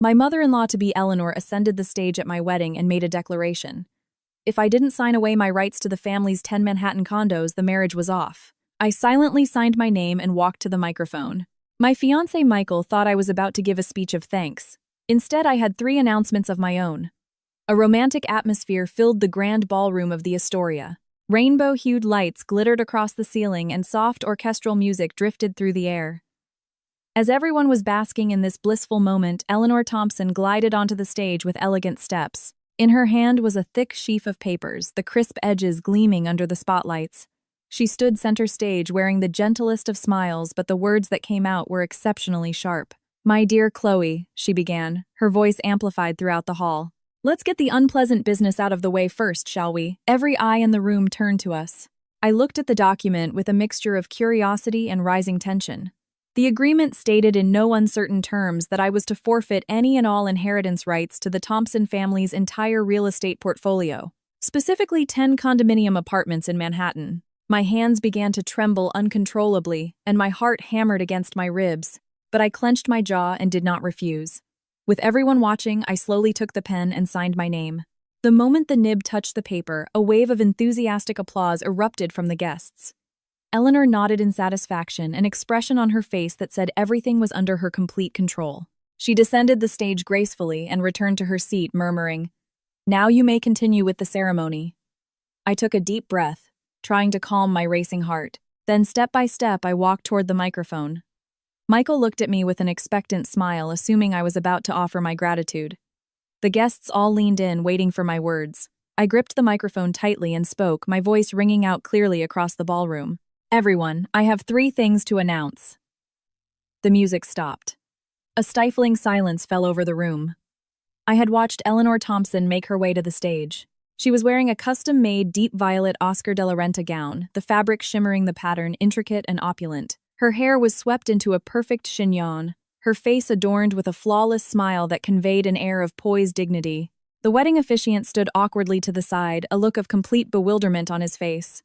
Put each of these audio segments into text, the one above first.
My mother-in-law-to-be Eleanor ascended the stage at my wedding and made a declaration. If I didn't sign away my rights to the family's 10 Manhattan condos, the marriage was off. I silently signed my name and walked to the microphone. My fiancé Michael thought I was about to give a speech of thanks. Instead, I had 3 announcements of my own. A romantic atmosphere filled the grand ballroom of the Astoria. Rainbow-hued lights glittered across the ceiling and soft orchestral music drifted through the air. As everyone was basking in this blissful moment, Eleanor Thompson glided onto the stage with elegant steps. In her hand was a thick sheaf of papers, the crisp edges gleaming under the spotlights. She stood center stage wearing the gentlest of smiles, but the words that came out were exceptionally sharp. "My dear Chloe," she began, her voice amplified throughout the hall. "Let's get the unpleasant business out of the way first, shall we?" Every eye in the room turned to us. I looked at the document with a mixture of curiosity and rising tension. The agreement stated in no uncertain terms that I was to forfeit any and all inheritance rights to the Thompson family's entire real estate portfolio, specifically 10 condominium apartments in Manhattan. My hands began to tremble uncontrollably, and my heart hammered against my ribs, but I clenched my jaw and did not refuse. With everyone watching, I slowly took the pen and signed my name. The moment the nib touched the paper, a wave of enthusiastic applause erupted from the guests. Eleanor nodded in satisfaction, an expression on her face that said everything was under her complete control. She descended the stage gracefully and returned to her seat, murmuring, "Now you may continue with the ceremony." I took a deep breath, trying to calm my racing heart. Then step by step, I walked toward the microphone. Michael looked at me with an expectant smile, assuming I was about to offer my gratitude. The guests all leaned in, waiting for my words. I gripped the microphone tightly and spoke, my voice ringing out clearly across the ballroom. "Everyone, I have 3 things to announce." The music stopped. A stifling silence fell over the room. I had watched Eleanor Thompson make her way to the stage. She was wearing a custom-made deep violet Oscar de la Renta gown, the fabric shimmering the pattern intricate and opulent. Her hair was swept into a perfect chignon, her face adorned with a flawless smile that conveyed an air of poised dignity. The wedding officiant stood awkwardly to the side, a look of complete bewilderment on his face.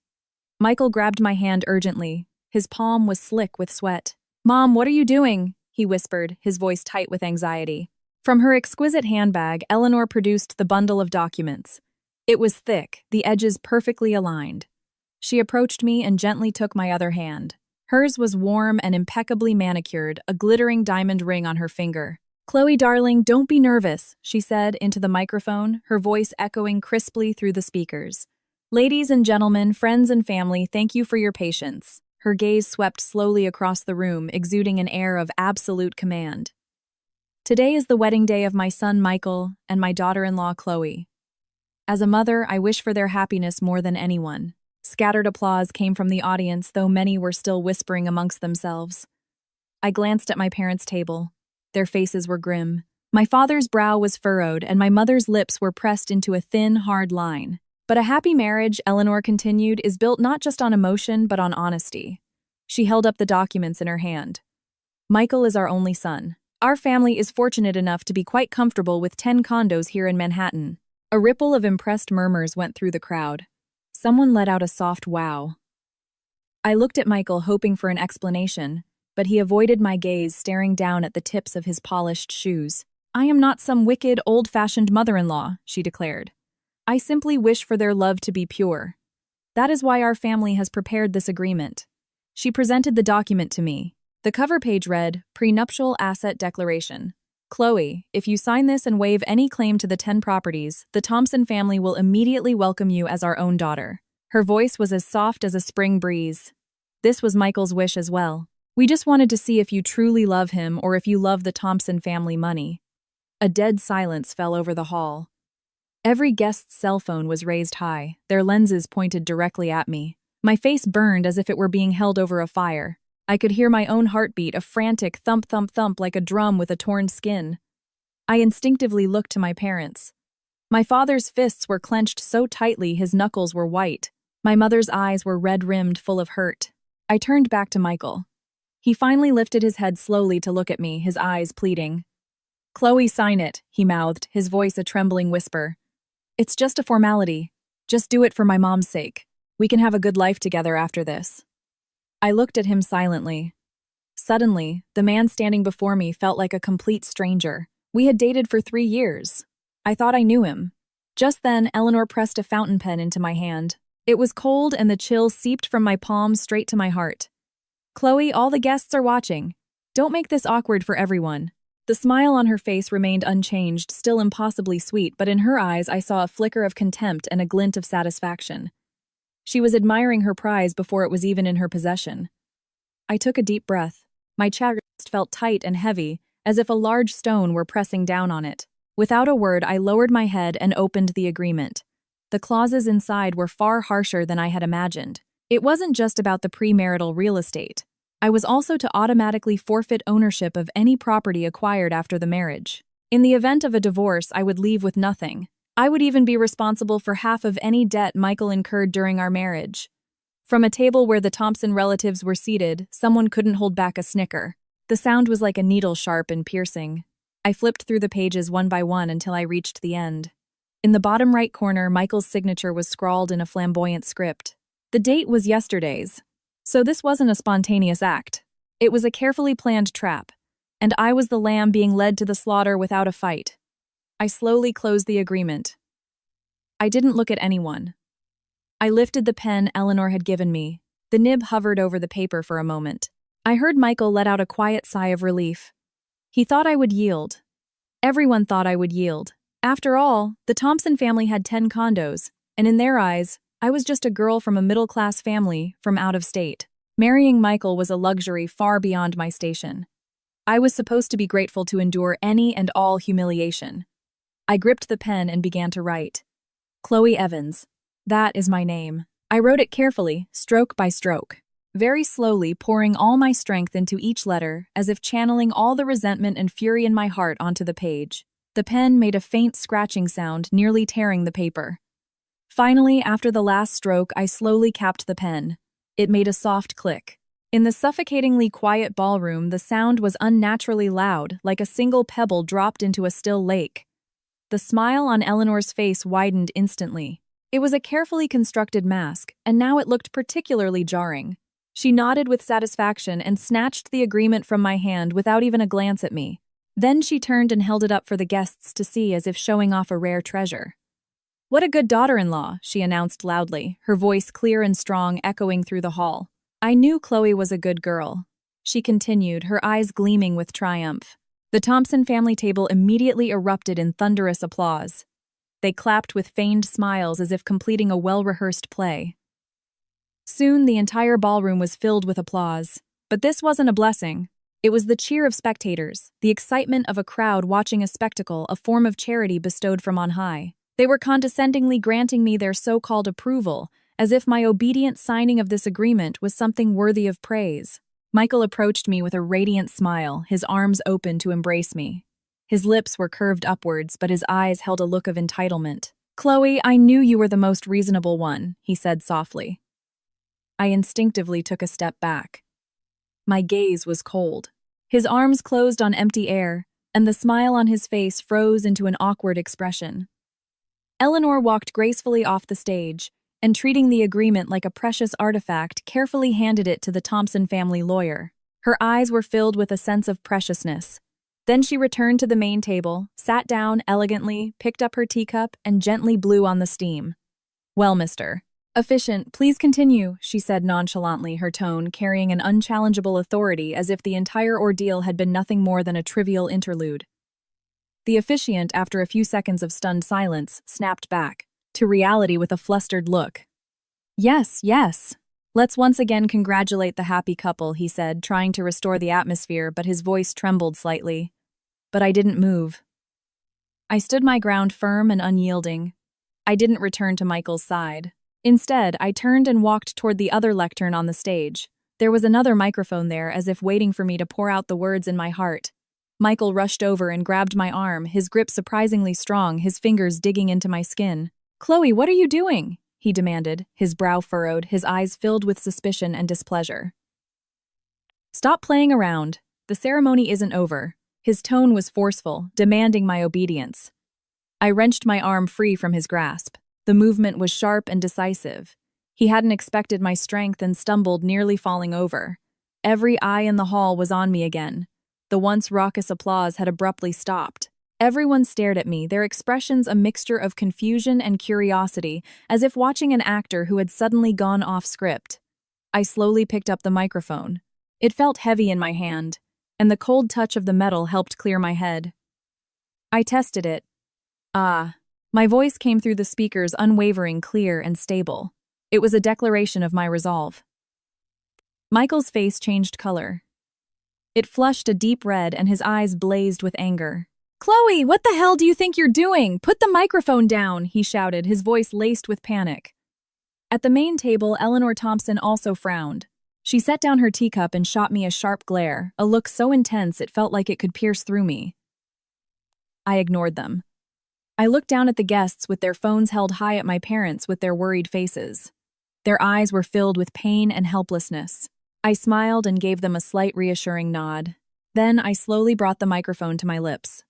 Michael grabbed my hand urgently. His palm was slick with sweat. "Mom, what are you doing?" he whispered, his voice tight with anxiety. From her exquisite handbag, Eleanor produced the bundle of documents. It was thick, the edges perfectly aligned. She approached me and gently took my other hand. Hers was warm and impeccably manicured, a glittering diamond ring on her finger. "Chloe, darling, don't be nervous," she said into the microphone, her voice echoing crisply through the speakers. "Ladies and gentlemen, friends and family, thank you for your patience." Her gaze swept slowly across the room, exuding an air of absolute command. "Today is the wedding day of my son Michael and my daughter-in-law Chloe. As a mother, I wish for their happiness more than anyone." Scattered applause came from the audience, though many were still whispering amongst themselves. I glanced at my parents' table. Their faces were grim. My father's brow was furrowed, and my mother's lips were pressed into a thin, hard line. "But a happy marriage," Eleanor continued, "is built not just on emotion, but on honesty." She held up the documents in her hand. "Michael is our only son. Our family is fortunate enough to be quite comfortable with 10 condos here in Manhattan." A ripple of impressed murmurs went through the crowd. Someone let out a soft wow. I looked at Michael, hoping for an explanation, but he avoided my gaze, staring down at the tips of his polished shoes. "I am not some wicked, old-fashioned mother-in-law," she declared. "I simply wish for their love to be pure. That is why our family has prepared this agreement." She presented the document to me. The cover page read, "Prenuptial Asset Declaration. Chloe, if you sign this and waive any claim to the 10 properties, the Thompson family will immediately welcome you as our own daughter." Her voice was as soft as a spring breeze. This was Michael's wish as well. "We just wanted to see if you truly love him or if you love the Thompson family money." A dead silence fell over the hall. Every guest's cell phone was raised high, their lenses pointed directly at me. My face burned as if it were being held over a fire. I could hear my own heartbeat, a frantic thump, thump, thump like a drum with a torn skin. I instinctively looked to my parents. My father's fists were clenched so tightly his knuckles were white. My mother's eyes were red-rimmed, full of hurt. I turned back to Michael. He finally lifted his head slowly to look at me, his eyes pleading. "Chloe, sign it," he mouthed, his voice a trembling whisper. "It's just a formality. Just do it for my mom's sake. We can have a good life together after this." I looked at him silently. Suddenly, the man standing before me felt like a complete stranger. We had dated for 3 years. I thought I knew him. Just then, Eleanor pressed a fountain pen into my hand. It was cold and the chill seeped from my palm straight to my heart. Chloe, all the guests are watching. Don't make this awkward for everyone. The smile on her face remained unchanged, still impossibly sweet, but in her eyes I saw a flicker of contempt and a glint of satisfaction. She was admiring her prize before it was even in her possession. I took a deep breath. My chest felt tight and heavy, as if a large stone were pressing down on it. Without a word, I lowered my head and opened the agreement. The clauses inside were far harsher than I had imagined. It wasn't just about the premarital real estate. I was also to automatically forfeit ownership of any property acquired after the marriage. In the event of a divorce, I would leave with nothing. I would even be responsible for half of any debt Michael incurred during our marriage. From a table where the Thompson relatives were seated, someone couldn't hold back a snicker. The sound was like a needle, sharp and piercing. I flipped through the pages one by one until I reached the end. In the bottom right corner, Michael's signature was scrawled in a flamboyant script. The date was yesterday's. So this wasn't a spontaneous act. It was a carefully planned trap, and I was the lamb being led to the slaughter without a fight. I slowly closed the agreement. I didn't look at anyone. I lifted the pen Eleanor had given me. The nib hovered over the paper for a moment. I heard Michael let out a quiet sigh of relief. He thought I would yield. Everyone thought I would yield. After all, the Thompson family had 10 condos, and in their eyes, I was just a girl from a middle-class family from out of state. Marrying Michael was a luxury far beyond my station. I was supposed to be grateful to endure any and all humiliation. I gripped the pen and began to write. Chloe Evans. That is my name. I wrote it carefully, stroke by stroke, very slowly, pouring all my strength into each letter, as if channeling all the resentment and fury in my heart onto the page. The pen made a faint scratching sound, nearly tearing the paper. Finally, after the last stroke, I slowly capped the pen. It made a soft click. In the suffocatingly quiet ballroom, the sound was unnaturally loud, like a single pebble dropped into a still lake. The smile on Eleanor's face widened instantly. It was a carefully constructed mask, and now it looked particularly jarring. She nodded with satisfaction and snatched the agreement from my hand without even a glance at me. Then she turned and held it up for the guests to see, as if showing off a rare treasure. What a good daughter-in-law, she announced loudly, her voice clear and strong, echoing through the hall. I knew Chloe was a good girl. She continued, her eyes gleaming with triumph. The Thompson family table immediately erupted in thunderous applause. They clapped with feigned smiles as if completing a well-rehearsed play. Soon the entire ballroom was filled with applause. But this wasn't a blessing. It was the cheer of spectators, the excitement of a crowd watching a spectacle, a form of charity bestowed from on high. They were condescendingly granting me their so-called approval, as if my obedient signing of this agreement was something worthy of praise. Michael approached me with a radiant smile, his arms open to embrace me. His lips were curved upwards, but his eyes held a look of entitlement. Chloe, I knew you were the most reasonable one, he said softly. I instinctively took a step back. My gaze was cold. His arms closed on empty air, and the smile on his face froze into an awkward expression. Eleanor walked gracefully off the stage, and treating the agreement like a precious artifact, carefully handed it to the Thompson family lawyer. Her eyes were filled with a sense of preciousness. Then she returned to the main table, sat down elegantly, picked up her teacup, and gently blew on the steam. Well, Mr. Efficient, please continue, she said nonchalantly, her tone carrying an unchallengeable authority as if the entire ordeal had been nothing more than a trivial interlude. The officiant, after a few seconds of stunned silence, snapped back to reality with a flustered look. Yes, yes. Let's once again congratulate the happy couple, he said, trying to restore the atmosphere, but his voice trembled slightly. But I didn't move. I stood my ground firm and unyielding. I didn't return to Michael's side. Instead, I turned and walked toward the other lectern on the stage. There was another microphone there, as if waiting for me to pour out the words in my heart. Michael rushed over and grabbed my arm, his grip surprisingly strong, his fingers digging into my skin. Chloe, what are you doing? He demanded, his brow furrowed, his eyes filled with suspicion and displeasure. Stop playing around. The ceremony isn't over. His tone was forceful, demanding my obedience. I wrenched my arm free from his grasp. The movement was sharp and decisive. He hadn't expected my strength and stumbled, nearly falling over. Every eye in the hall was on me again. The once raucous applause had abruptly stopped. Everyone stared at me, their expressions a mixture of confusion and curiosity, as if watching an actor who had suddenly gone off script. I slowly picked up the microphone. It felt heavy in my hand, and the cold touch of the metal helped clear my head. I tested it. My voice came through the speakers unwavering, clear, and stable. It was a declaration of my resolve. Michael's face changed color. It flushed a deep red and his eyes blazed with anger. "Chloe, what the hell do you think you're doing? Put the microphone down," he shouted, his voice laced with panic. At the main table, Eleanor Thompson also frowned. She set down her teacup and shot me a sharp glare, a look so intense it felt like it could pierce through me. I ignored them. I looked down at the guests with their phones held high at my parents with their worried faces. Their eyes were filled with pain and helplessness. I smiled and gave them a slight reassuring nod. Then I slowly brought the microphone to my lips.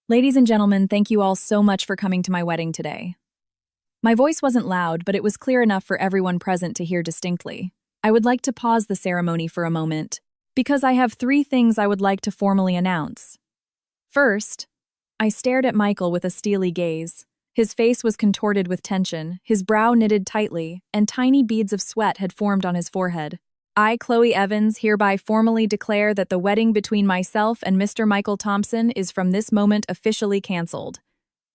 "Ladies and gentlemen, thank you all so much for coming to my wedding today." My voice wasn't loud, but it was clear enough for everyone present to hear distinctly. I would like to pause the ceremony for a moment, because I have 3 things I would like to formally announce. First, I stared at Michael with a steely gaze. His face was contorted with tension, his brow knitted tightly, and tiny beads of sweat had formed on his forehead. I, Chloe Evans, hereby formally declare that the wedding between myself and Mr. Michael Thompson is from this moment officially canceled.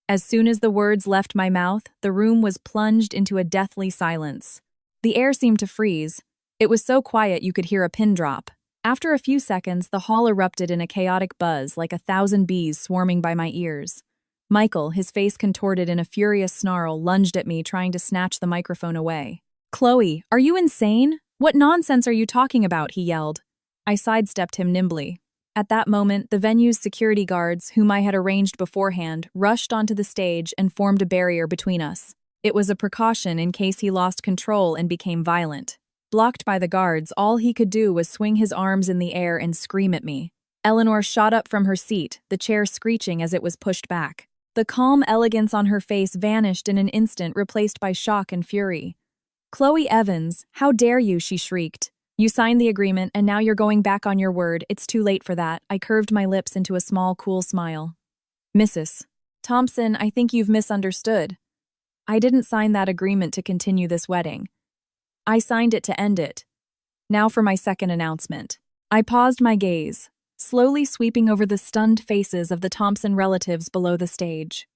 As soon as the words left my mouth, the room was plunged into a deathly silence. The air seemed to freeze. It was so quiet you could hear a pin drop. After a few seconds, the hall erupted in a chaotic buzz like 1,000 bees swarming by my ears. Michael, his face contorted in a furious snarl, lunged at me, trying to snatch the microphone away. "Chloe, are you insane? What nonsense are you talking about?" he yelled. I sidestepped him nimbly. At that moment, the venue's security guards, whom I had arranged beforehand, rushed onto the stage and formed a barrier between us. It was a precaution in case he lost control and became violent. Blocked by the guards, all he could do was swing his arms in the air and scream at me. Eleanor shot up from her seat, the chair screeching as it was pushed back. The calm elegance on her face vanished in an instant, replaced by shock and fury. "Chloe Evans, how dare you?" she shrieked. "You signed the agreement, and now you're going back on your word. It's too late for that." I curved my lips into a small, cool smile. "Mrs. Thompson, I think you've misunderstood. I didn't sign that agreement to continue this wedding. I signed it to end it. Now for my second announcement." I paused my gaze, slowly sweeping over the stunned faces of the Thompson relatives below the stage.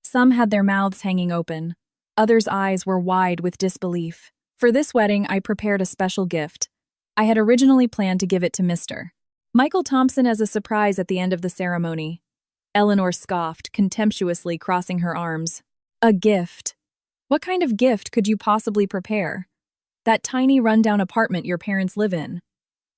Some had their mouths hanging open. Others' eyes were wide with disbelief. For this wedding, I prepared a special gift. I had originally planned to give it to Mr. Michael Thompson as a surprise at the end of the ceremony. Eleanor scoffed, contemptuously crossing her arms. "A gift? What kind of gift could you possibly prepare? That tiny rundown apartment your parents live in."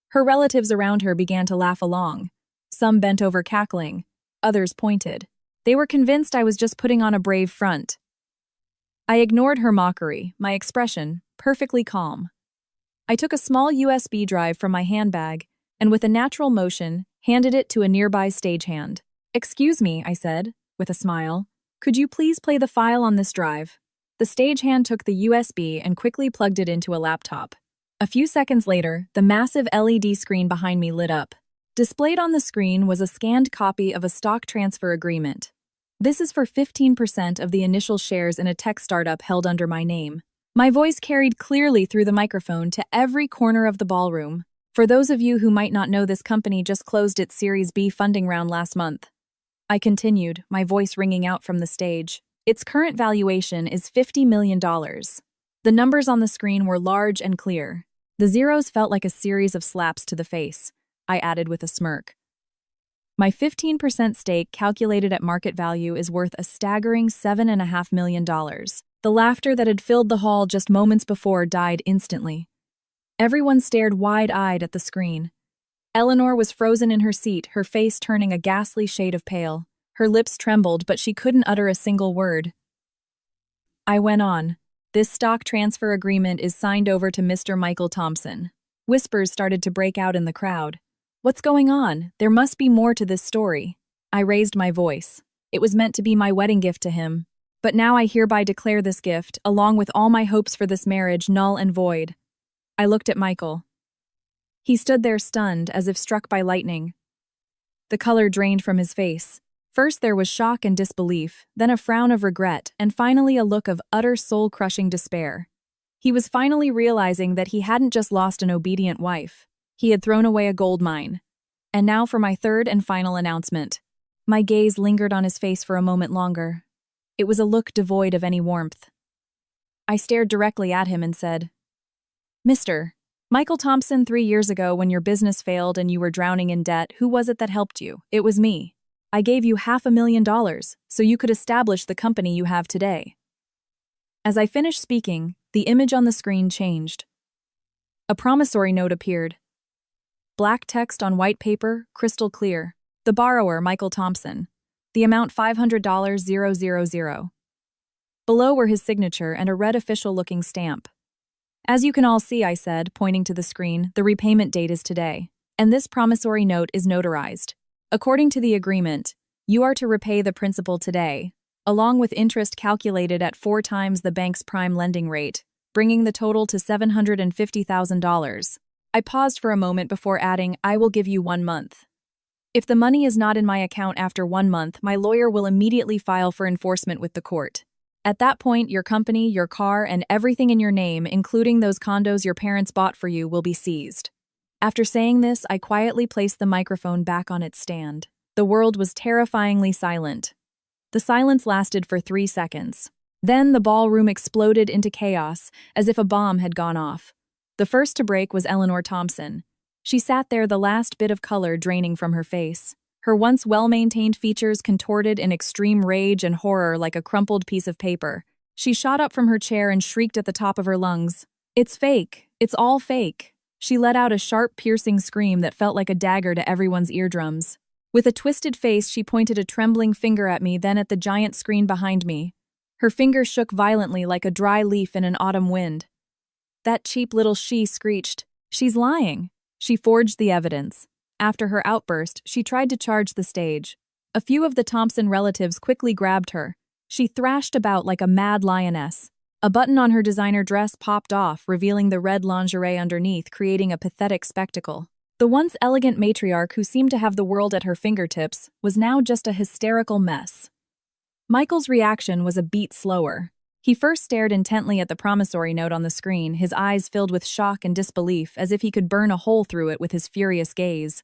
Her relatives around her began to laugh along. Some bent over cackling, others pointed. They were convinced I was just putting on a brave front. I ignored her mockery, my expression perfectly calm. I took a small USB drive from my handbag and, with a natural motion, handed it to a nearby stagehand. "Excuse me," I said, with a smile. "Could you please play the file on this drive?" The stagehand took the USB and quickly plugged it into a laptop. A few seconds later, the massive LED screen behind me lit up. Displayed on the screen was a scanned copy of a stock transfer agreement. "This is for 15% of the initial shares in a tech startup held under my name." My voice carried clearly through the microphone to every corner of the ballroom. "For those of you who might not know, this company just closed its Series B funding round last month." I continued, my voice ringing out from the stage. "Its current valuation is $50 million. The numbers on the screen were large and clear. The zeros felt like a series of slaps to the face. I added with a smirk. "My 15% stake, calculated at market value, is worth a staggering $7.5 million. The laughter that had filled the hall just moments before died instantly. Everyone stared wide-eyed at the screen. Eleanor was frozen in her seat, her face turning a ghastly shade of pale. Her lips trembled, but she couldn't utter a single word. I went on. "This stock transfer agreement is signed over to Mr. Michael Thompson." Whispers started to break out in the crowd. "What's going on? There must be more to this story." I raised my voice. It was meant to be my wedding gift to him. But now I hereby declare this gift, along with all my hopes for this marriage, null and void. I looked at Michael. He stood there stunned, as if struck by lightning. The color drained from his face. First there was shock and disbelief, then a frown of regret, and finally a look of utter soul-crushing despair. He was finally realizing that he hadn't just lost an obedient wife. He had thrown away a gold mine. And now for my third and final announcement. My gaze lingered on his face for a moment longer. It was a look devoid of any warmth. I stared directly at him and said, "Mr. Michael Thompson, 3 years ago when your business failed and you were drowning in debt, who was it that helped you? It was me. I gave you $500,000 so you could establish the company you have today." As I finished speaking, the image on the screen changed. A promissory note appeared. Black text on white paper, crystal clear. The borrower, Michael Thompson. The amount $500,000. Below were his signature and a red official-looking stamp. "As you can all see," I said, pointing to the screen, "the repayment date is today, and this promissory note is notarized. According to the agreement, you are to repay the principal today, along with interest calculated at 4 times the bank's prime lending rate, bringing the total to $750,000. I paused for a moment before adding, "I will give you 1 month. If the money is not in my account after 1 month, my lawyer will immediately file for enforcement with the court. At that point, your company, your car, and everything in your name, including those condos your parents bought for you, will be seized." After saying this, I quietly placed the microphone back on its stand. The world was terrifyingly silent. The silence lasted for 3 seconds. Then the ballroom exploded into chaos, as if a bomb had gone off. The first to break was Eleanor Thompson. She sat there, the last bit of color draining from her face. Her once well-maintained features contorted in extreme rage and horror like a crumpled piece of paper. She shot up from her chair and shrieked at the top of her lungs, "It's fake! It's all fake!" She let out a sharp, piercing scream that felt like a dagger to everyone's eardrums. With a twisted face, she pointed a trembling finger at me, then at the giant screen behind me. Her finger shook violently like a dry leaf in an autumn wind. "That cheap little she," screeched. "She's lying." She forged the evidence. After her outburst, she tried to charge the stage. A few of the Thompson relatives quickly grabbed her. She thrashed about like a mad lioness. A button on her designer dress popped off, revealing the red lingerie underneath, creating a pathetic spectacle. The once elegant matriarch, who seemed to have the world at her fingertips, was now just a hysterical mess. Michael's reaction was a beat slower. He first stared intently at the promissory note on the screen, his eyes filled with shock and disbelief, as if he could burn a hole through it with his furious gaze.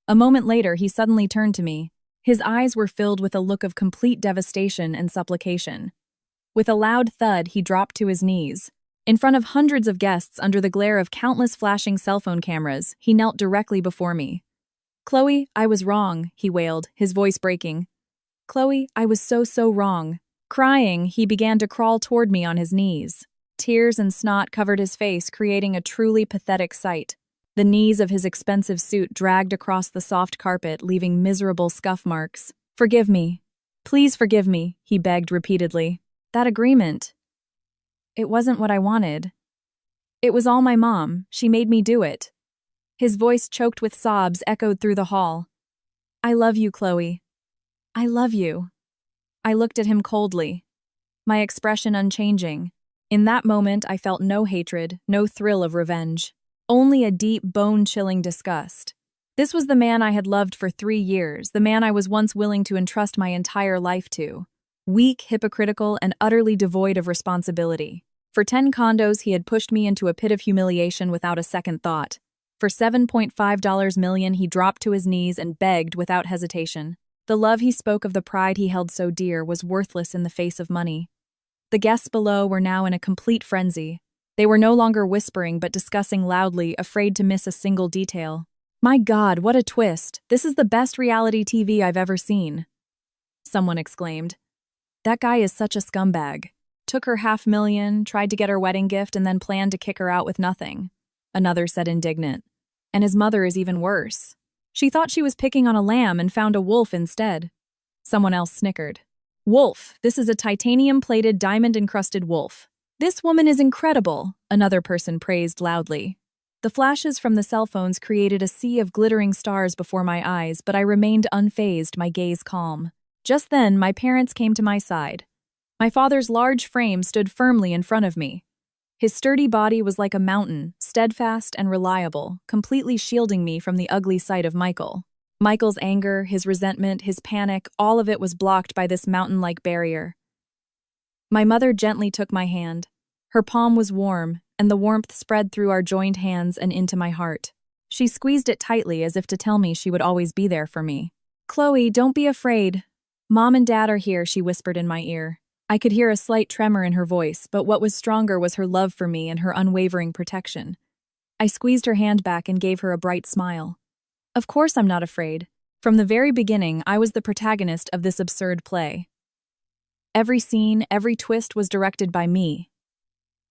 A moment later, he suddenly turned to me. His eyes were filled with a look of complete devastation and supplication. With a loud thud, he dropped to his knees. In front of hundreds of guests, under the glare of countless flashing cell phone cameras, he knelt directly before me. "Chloe, I was wrong," he wailed, his voice breaking. "Chloe, I was so wrong." Crying, he began to crawl toward me on his knees. Tears and snot covered his face, creating a truly pathetic sight. The knees of his expensive suit dragged across the soft carpet, leaving miserable scuff marks. "Forgive me. Please forgive me," he begged repeatedly. "That agreement, it wasn't what I wanted. It was all my mom. She made me do it." His voice, choked with sobs, echoed through the hall. "I love you, Chloe. I love you." I looked at him coldly, my expression unchanging. In that moment, I felt no hatred, no thrill of revenge, only a deep, bone-chilling disgust. This was the man I had loved for 3 years, the man I was once willing to entrust my entire life to. Weak, hypocritical, and utterly devoid of responsibility. For 10 condos, he had pushed me into a pit of humiliation without a second thought. For $7.5 million, he dropped to his knees and begged without hesitation. The love he spoke of, the pride he held so dear, was worthless in the face of money. The guests below were now in a complete frenzy. They were no longer whispering but discussing loudly, afraid to miss a single detail. "My God, what a twist! This is the best reality TV I've ever seen," someone exclaimed. "That guy is such a scumbag. Took her $500,000, tried to get her wedding gift, and then planned to kick her out with nothing," another said indignant. "And his mother is even worse. She thought she was picking on a lamb and found a wolf instead." Someone else snickered. "Wolf, this is a titanium-plated, diamond-encrusted wolf. This woman is incredible," another person praised loudly. The flashes from the cell phones created a sea of glittering stars before my eyes, but I remained unfazed, my gaze calm. Just then, my parents came to my side. My father's large frame stood firmly in front of me. His sturdy body was like a mountain, steadfast and reliable, completely shielding me from the ugly sight of Michael. Michael's anger, his resentment, his panic, all of it was blocked by this mountain-like barrier. My mother gently took my hand. Her palm was warm, and the warmth spread through our joined hands and into my heart. She squeezed it tightly as if to tell me she would always be there for me. "Chloe, don't be afraid. Mom and Dad are here," she whispered in my ear. I could hear a slight tremor in her voice, but what was stronger was her love for me and her unwavering protection. I squeezed her hand back and gave her a bright smile. Of course I'm not afraid. From the very beginning, I was the protagonist of this absurd play. Every scene, every twist was directed by me.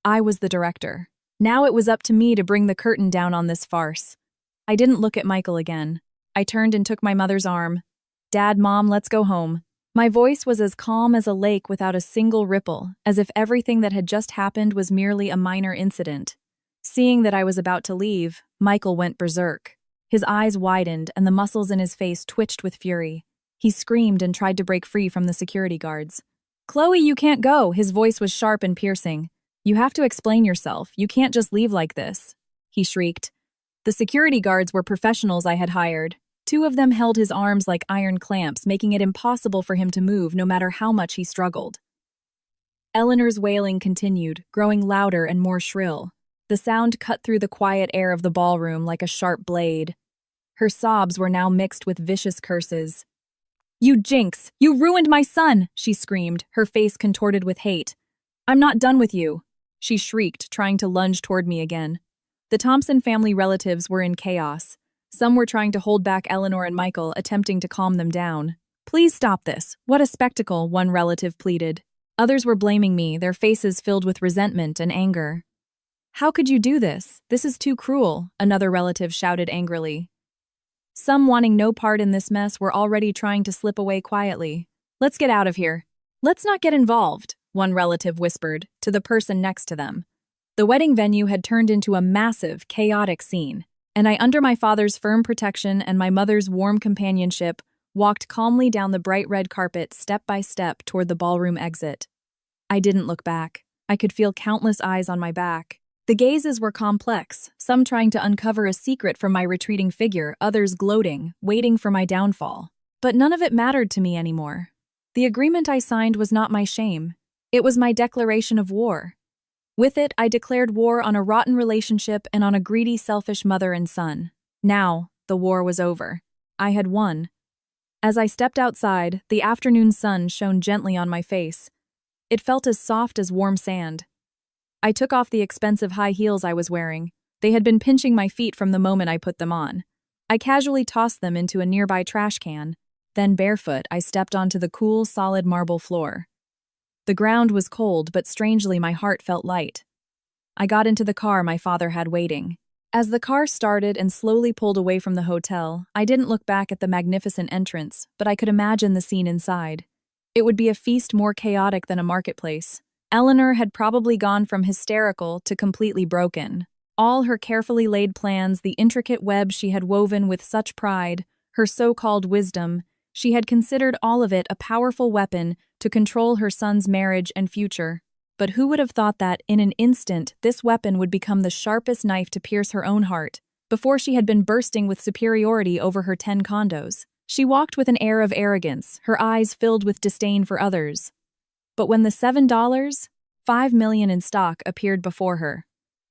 I was the director. Now it was up to me to bring the curtain down on this farce. I didn't look at Michael again. I turned and took my mother's arm. "Dad, Mom, let's go home." My voice was as calm as a lake without a single ripple, as if everything that had just happened was merely a minor incident. Seeing that I was about to leave, Michael went berserk. His eyes widened and the muscles in his face twitched with fury. He screamed and tried to break free from the security guards. "Chloe, you can't go!" His voice was sharp and piercing. "You have to explain yourself. You can't just leave like this," he shrieked. The security guards were professionals I had hired. 2 of them held his arms like iron clamps, making it impossible for him to move no matter how much he struggled. Eleanor's wailing continued, growing louder and more shrill. The sound cut through the quiet air of the ballroom like a sharp blade. Her sobs were now mixed with vicious curses. "You jinx! You ruined my son!" she screamed, her face contorted with hate. "I'm not done with you!" she shrieked, trying to lunge toward me again. The Thompson family relatives were in chaos. Some were trying to hold back Eleanor and Michael, attempting to calm them down. "Please stop this. What a spectacle," one relative pleaded. Others were blaming me, their faces filled with resentment and anger. "How could you do this? This is too cruel," another relative shouted angrily. Some, wanting no part in this mess, were already trying to slip away quietly. "Let's get out of here." "Let's not get involved," one relative whispered, to the person next to them. The wedding venue had turned into a massive, chaotic scene, and I, under my father's firm protection and my mother's warm companionship, walked calmly down the bright red carpet step by step toward the ballroom exit. I didn't look back. I could feel countless eyes on my back. The gazes were complex, some trying to uncover a secret from my retreating figure, others gloating, waiting for my downfall. But none of it mattered to me anymore. The agreement I signed was not my shame. It was my declaration of war. With it, I declared war on a rotten relationship and on a greedy, selfish mother and son. Now, the war was over. I had won. As I stepped outside, the afternoon sun shone gently on my face. It felt as soft as warm sand. I took off the expensive high heels I was wearing. They had been pinching my feet from the moment I put them on. I casually tossed them into a nearby trash can. Then, barefoot, I stepped onto the cool, solid marble floor. The ground was cold, but strangely my heart felt light. I got into the car my father had waiting. As the car started and slowly pulled away from the hotel, I didn't look back at the magnificent entrance, but I could imagine the scene inside. It would be a feast more chaotic than a marketplace. Eleanor had probably gone from hysterical to completely broken. All her carefully laid plans, the intricate web she had woven with such pride, her so-called wisdom, she had considered all of it a powerful weapon to control her son's marriage and future. But who would have thought that, in an instant, this weapon would become the sharpest knife to pierce her own heart, before she had been bursting with superiority over her 10 condos. She walked with an air of arrogance, her eyes filled with disdain for others. But when the $7.5 million in stock appeared before her,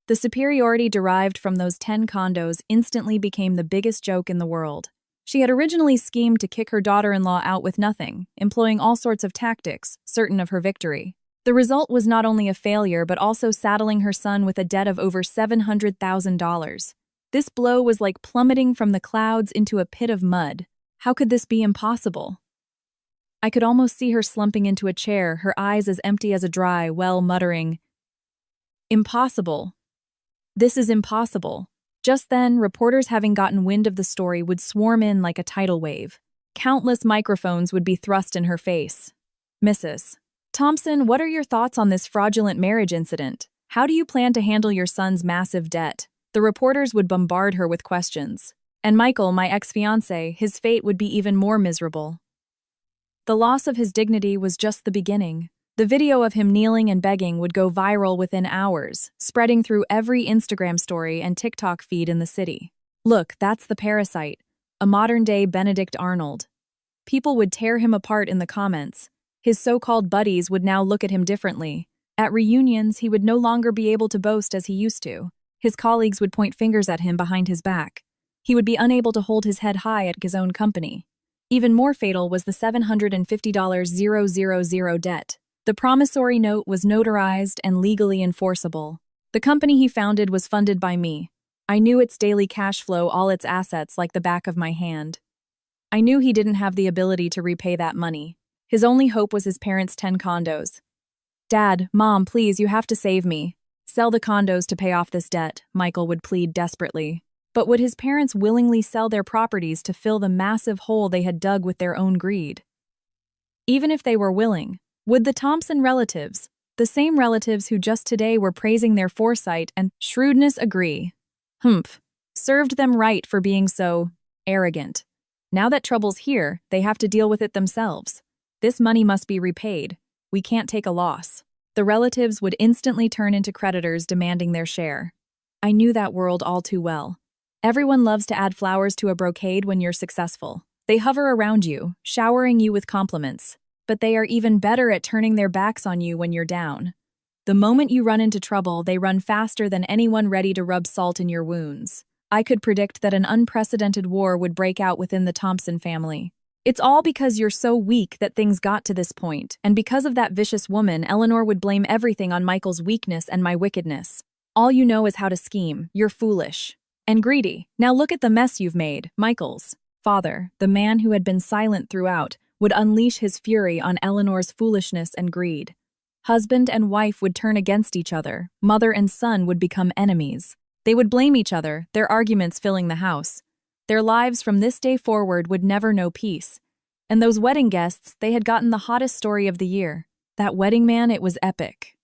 the superiority derived from those 10 condos instantly became the biggest joke in the world. She had originally schemed to kick her daughter-in-law out with nothing, employing all sorts of tactics, certain of her victory. The result was not only a failure but also saddling her son with a debt of over $700,000. This blow was like plummeting from the clouds into a pit of mud. How could this be impossible? I could almost see her slumping into a chair, her eyes as empty as a dry well, muttering, "Impossible. This is impossible." Just then, reporters having gotten wind of the story would swarm in like a tidal wave. Countless microphones would be thrust in her face. "Mrs. Thompson, what are your thoughts on this fraudulent marriage incident? How do you plan to handle your son's massive debt?" The reporters would bombard her with questions. And Michael, my ex-fiancé, his fate would be even more miserable. The loss of his dignity was just the beginning. The video of him kneeling and begging would go viral within hours, spreading through every Instagram story and TikTok feed in the city. "Look, that's the parasite. a modern-day Benedict Arnold. People would tear him apart in the comments. His so-called buddies would now look at him differently. At reunions, he would no longer be able to boast as he used to. His colleagues would point fingers at him behind his back. He would be unable to hold his head high at his own company. Even more fatal was the $750,000 debt. The promissory note was notarized and legally enforceable. The company he founded was funded by me. I knew its daily cash flow, all its assets, like the back of my hand. I knew he didn't have the ability to repay that money. His only hope was his parents' 10 condos. "Dad, Mom, please, you have to save me. Sell the condos to pay off this debt," Michael would plead desperately. But would his parents willingly sell their properties to fill the massive hole they had dug with their own greed? Even if they were willing, would the Thompson relatives, the same relatives who just today were praising their foresight and shrewdness, agree? Humph. Served them right for being so arrogant. Now that trouble's here, they have to deal with it themselves. This money must be repaid. We can't take a loss. The relatives would instantly turn into creditors demanding their share. I knew that world all too well. Everyone loves to add flowers to a brocade when you're successful. They hover around you, showering you with compliments. But they are even better at turning their backs on you when you're down. The moment you run into trouble, they run faster than anyone ready to rub salt in your wounds. I could predict that an unprecedented war would break out within the Thompson family. It's all because you're so weak that things got to this point, and because of that vicious woman, Eleanor would blame everything on Michael's weakness and my wickedness. All you know is how to scheme. You're foolish. And greedy. Now look at the mess you've made. Michael's father, the man who had been silent throughout, would unleash his fury on Eleanor's foolishness and greed. Husband and wife would turn against each other. Mother and son would become enemies. They would blame each other, their arguments filling the house. Their lives from this day forward would never know peace. And those wedding guests, they had gotten the hottest story of the year. That wedding man, it was epic.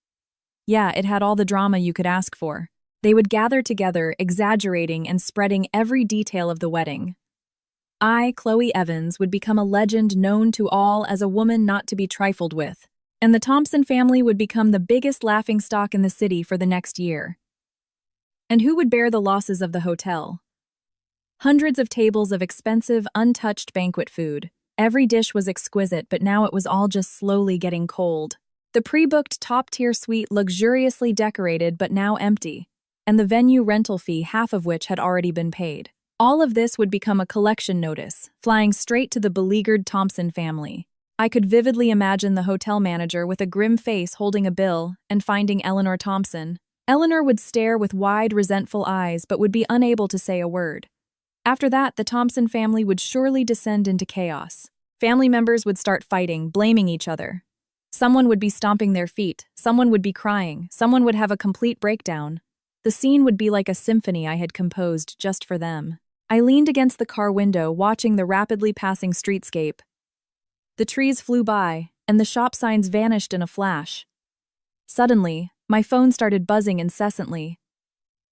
Yeah, it had all the drama you could ask for. They would gather together, exaggerating and spreading every detail of the wedding. I, Chloe Evans, would become a legend known to all as a woman not to be trifled with, and the Thompson family would become the biggest laughingstock in the city for the next year. And who would bear the losses of the hotel? Hundreds of tables of expensive, untouched banquet food. Every dish was exquisite, but now it was all just slowly getting cold. The pre-booked top-tier suite luxuriously decorated but now empty, and the venue rental fee, half of which had already been paid. All of this would become a collection notice, flying straight to the beleaguered Thompson family. I could vividly imagine the hotel manager with a grim face holding a bill and finding Eleanor Thompson. Eleanor would stare with wide, resentful eyes but would be unable to say a word. After that, the Thompson family would surely descend into chaos. Family members would start fighting, blaming each other. Someone would be stomping their feet, someone would be crying, someone would have a complete breakdown. The scene would be like a symphony I had composed just for them. I leaned against the car window, watching the rapidly passing streetscape. The trees flew by, and the shop signs vanished in a flash. Suddenly, my phone started buzzing incessantly.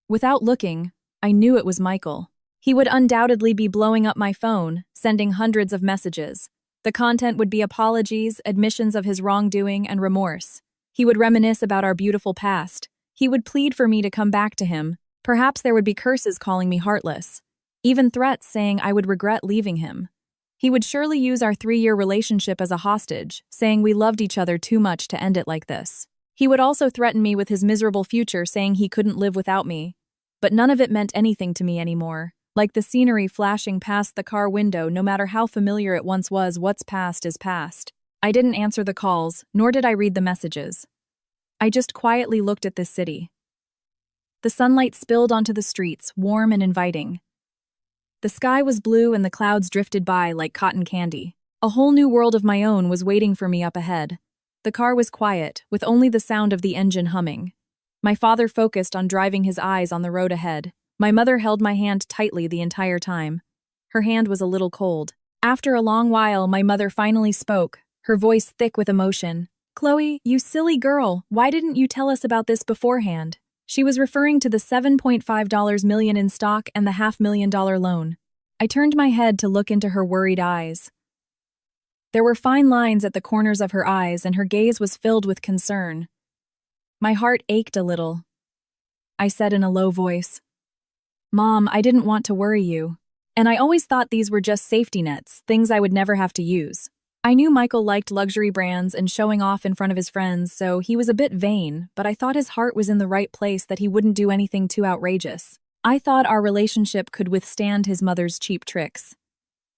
Without looking, I knew it was Michael. He would undoubtedly be blowing up my phone, sending hundreds of messages. The content would be apologies, admissions of his wrongdoing, and remorse. He would reminisce about our beautiful past. He would plead for me to come back to him. Perhaps there would be curses calling me heartless. Even threats saying I would regret leaving him. He would surely use our 3-year relationship as a hostage, saying we loved each other too much to end it like this. He would also threaten me with his miserable future, saying he couldn't live without me. But none of it meant anything to me anymore. Like the scenery flashing past the car window, no matter how familiar it once was, what's past is past. I didn't answer the calls, nor did I read the messages. I just quietly looked at this city. The sunlight spilled onto the streets, warm and inviting. The sky was blue and the clouds drifted by like cotton candy. A whole new world of my own was waiting for me up ahead. The car was quiet, with only the sound of the engine humming. My father focused on driving his eyes on the road ahead. My mother held my hand tightly the entire time. Her hand was a little cold. After a long while, my mother finally spoke, her voice thick with emotion. "Chloe, you silly girl, why didn't you tell us about this beforehand?" She was referring to the $7.5 million in stock and the $500,000 loan. I turned my head to look into her worried eyes. There were fine lines at the corners of her eyes, and her gaze was filled with concern. My heart ached a little. I said in a low voice, "Mom, I didn't want to worry you." And I always thought these were just safety nets, things I would never have to use. I knew Michael liked luxury brands and showing off in front of his friends, so he was a bit vain, but I thought his heart was in the right place, that he wouldn't do anything too outrageous. I thought our relationship could withstand his mother's cheap tricks.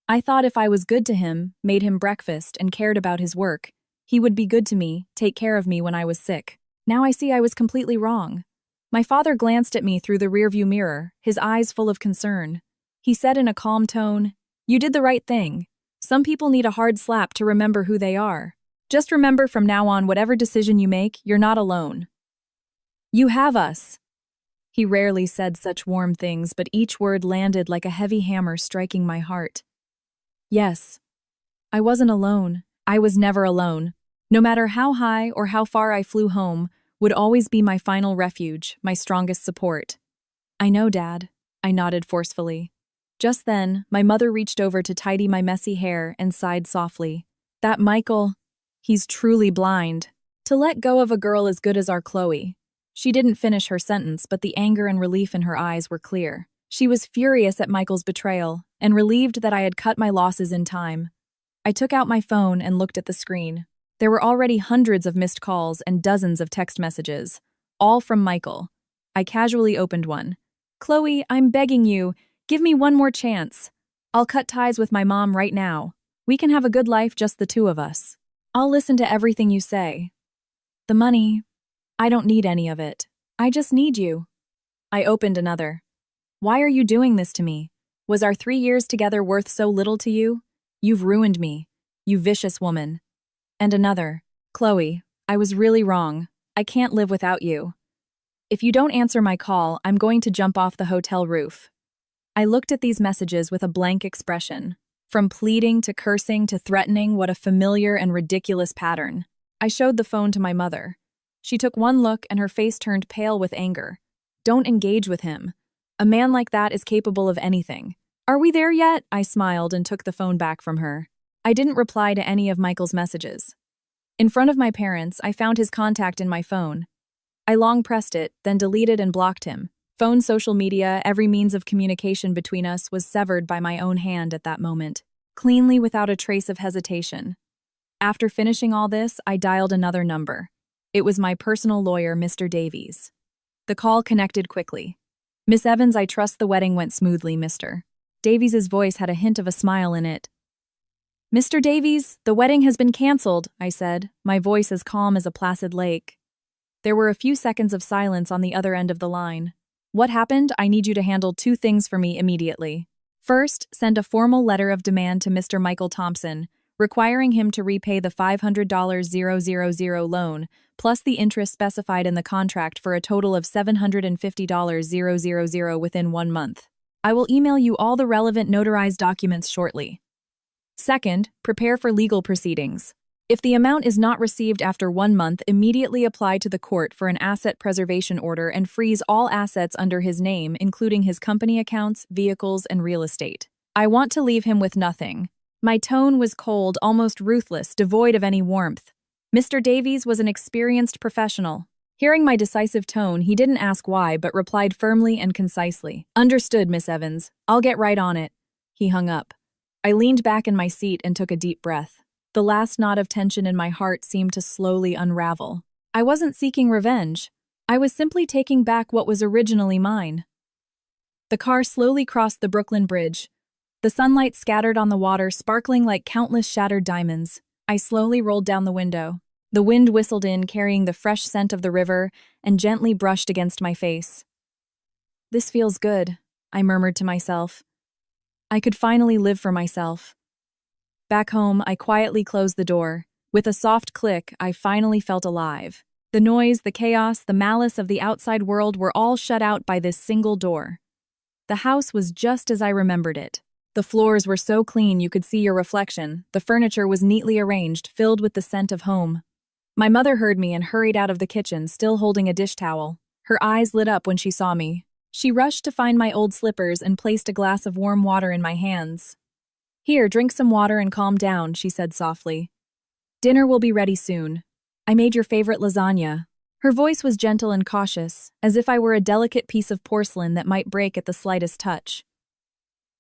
I thought if I was good to him, made him breakfast, and cared about his work, he would be good to me, take care of me when I was sick. Now I see I was completely wrong. My father glanced at me through the rearview mirror, his eyes full of concern. He said in a calm tone, "You did the right thing. Some people need a hard slap to remember who they are. Just remember from now on, whatever decision you make, you're not alone. You have us." He rarely said such warm things, but each word landed like a heavy hammer striking my heart. Yes, I wasn't alone. I was never alone. No matter how high or how far I flew, home would always be my final refuge, my strongest support. "I know, Dad," I nodded forcefully. Just then, my mother reached over to tidy my messy hair and sighed softly. "That Michael, he's truly blind. To let go of a girl as good as our Chloe." She didn't finish her sentence, but the anger and relief in her eyes were clear. She was furious at Michael's betrayal and relieved that I had cut my losses in time. I took out my phone and looked at the screen. There were already hundreds of missed calls and dozens of text messages, all from Michael. I casually opened one. "Chloe, I'm begging you, give me one more chance. I'll cut ties with my mom right now. We can have a good life, just the two of us. I'll listen to everything you say. The money, I don't need any of it. I just need you." I opened another. "Why are you doing this to me? Was our 3 years together worth so little to you? You've ruined me, you vicious woman." And another. "Chloe, I was really wrong. I can't live without you. If you don't answer my call, I'm going to jump off the hotel roof." I looked at these messages with a blank expression. From pleading to cursing to threatening, what a familiar and ridiculous pattern. I showed the phone to my mother. She took one look and her face turned pale with anger. "Don't engage with him. A man like that is capable of anything." "Are we there yet?" I smiled and took the phone back from her. I didn't reply to any of Michael's messages. In front of my parents, I found his contact in my phone. I long pressed it, then deleted and blocked him. Phone, social media, every means of communication between us was severed by my own hand at that moment, cleanly without a trace of hesitation. After finishing all this, I dialed another number. It was my personal lawyer, Mr. Davies. The call connected quickly. "Miss Evans, I trust the wedding went smoothly, Mr." Davies's voice had a hint of a smile in it. "Mr. Davies, the wedding has been canceled," I said, my voice as calm as a placid lake. There were a few seconds of silence on the other end of the line. "What happened? I need you to handle 2 things for me immediately. First, send a formal letter of demand to Mr. Michael Thompson, requiring him to repay the $500,000 loan, plus the interest specified in the contract for a total of $750,000 within 1 month. I will email you all the relevant notarized documents shortly. Second, prepare for legal proceedings. If the amount is not received after 1 month, immediately apply to the court for an asset preservation order and freeze all assets under his name, including his company accounts, vehicles, and real estate. I want to leave him with nothing." My tone was cold, almost ruthless, devoid of any warmth. Mr. Davies was an experienced professional. Hearing my decisive tone, he didn't ask why, but replied firmly and concisely. "Understood, Miss Evans. I'll get right on it." He hung up. I leaned back in my seat and took a deep breath. The last knot of tension in my heart seemed to slowly unravel. I wasn't seeking revenge. I was simply taking back what was originally mine. The car slowly crossed the Brooklyn Bridge. The sunlight scattered on the water, sparkling like countless shattered diamonds. I slowly rolled down the window. The wind whistled in, carrying the fresh scent of the river, and gently brushed against my face. "This feels good," I murmured to myself. I could finally live for myself. Back home, I quietly closed the door. With a soft click, I finally felt alive. The noise, the chaos, the malice of the outside world were all shut out by this single door. The house was just as I remembered it. The floors were so clean you could see your reflection. The furniture was neatly arranged, filled with the scent of home. My mother heard me and hurried out of the kitchen, still holding a dish towel. Her eyes lit up when she saw me. She rushed to find my old slippers and placed a glass of warm water in my hands. "Here, drink some water and calm down," she said softly. "Dinner will be ready soon. I made your favorite lasagna." Her voice was gentle and cautious, as if I were a delicate piece of porcelain that might break at the slightest touch.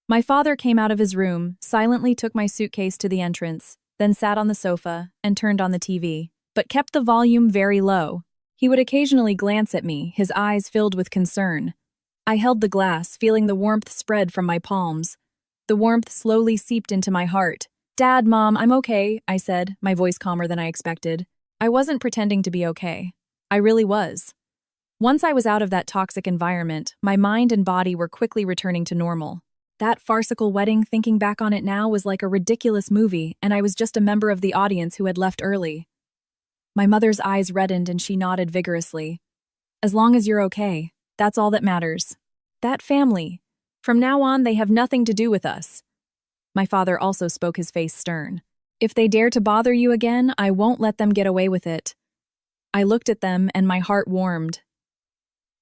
My father came out of his room, silently took my suitcase to the entrance, then sat on the sofa and turned on the TV, but kept the volume very low. He would occasionally glance at me, his eyes filled with concern. I held the glass, feeling the warmth spread from my palms. The warmth slowly seeped into my heart. "Dad, Mom, I'm okay," I said, my voice calmer than I expected. I wasn't pretending to be okay. I really was. Once I was out of that toxic environment, my mind and body were quickly returning to normal. That farcical wedding, thinking back on it now, was like a ridiculous movie, and I was just a member of the audience who had left early. My mother's eyes reddened and she nodded vigorously. "As long as you're okay, that's all that matters. That family. From now on, they have nothing to do with us." My father also spoke, his face stern. "If they dare to bother you again, I won't let them get away with it." I looked at them and my heart warmed.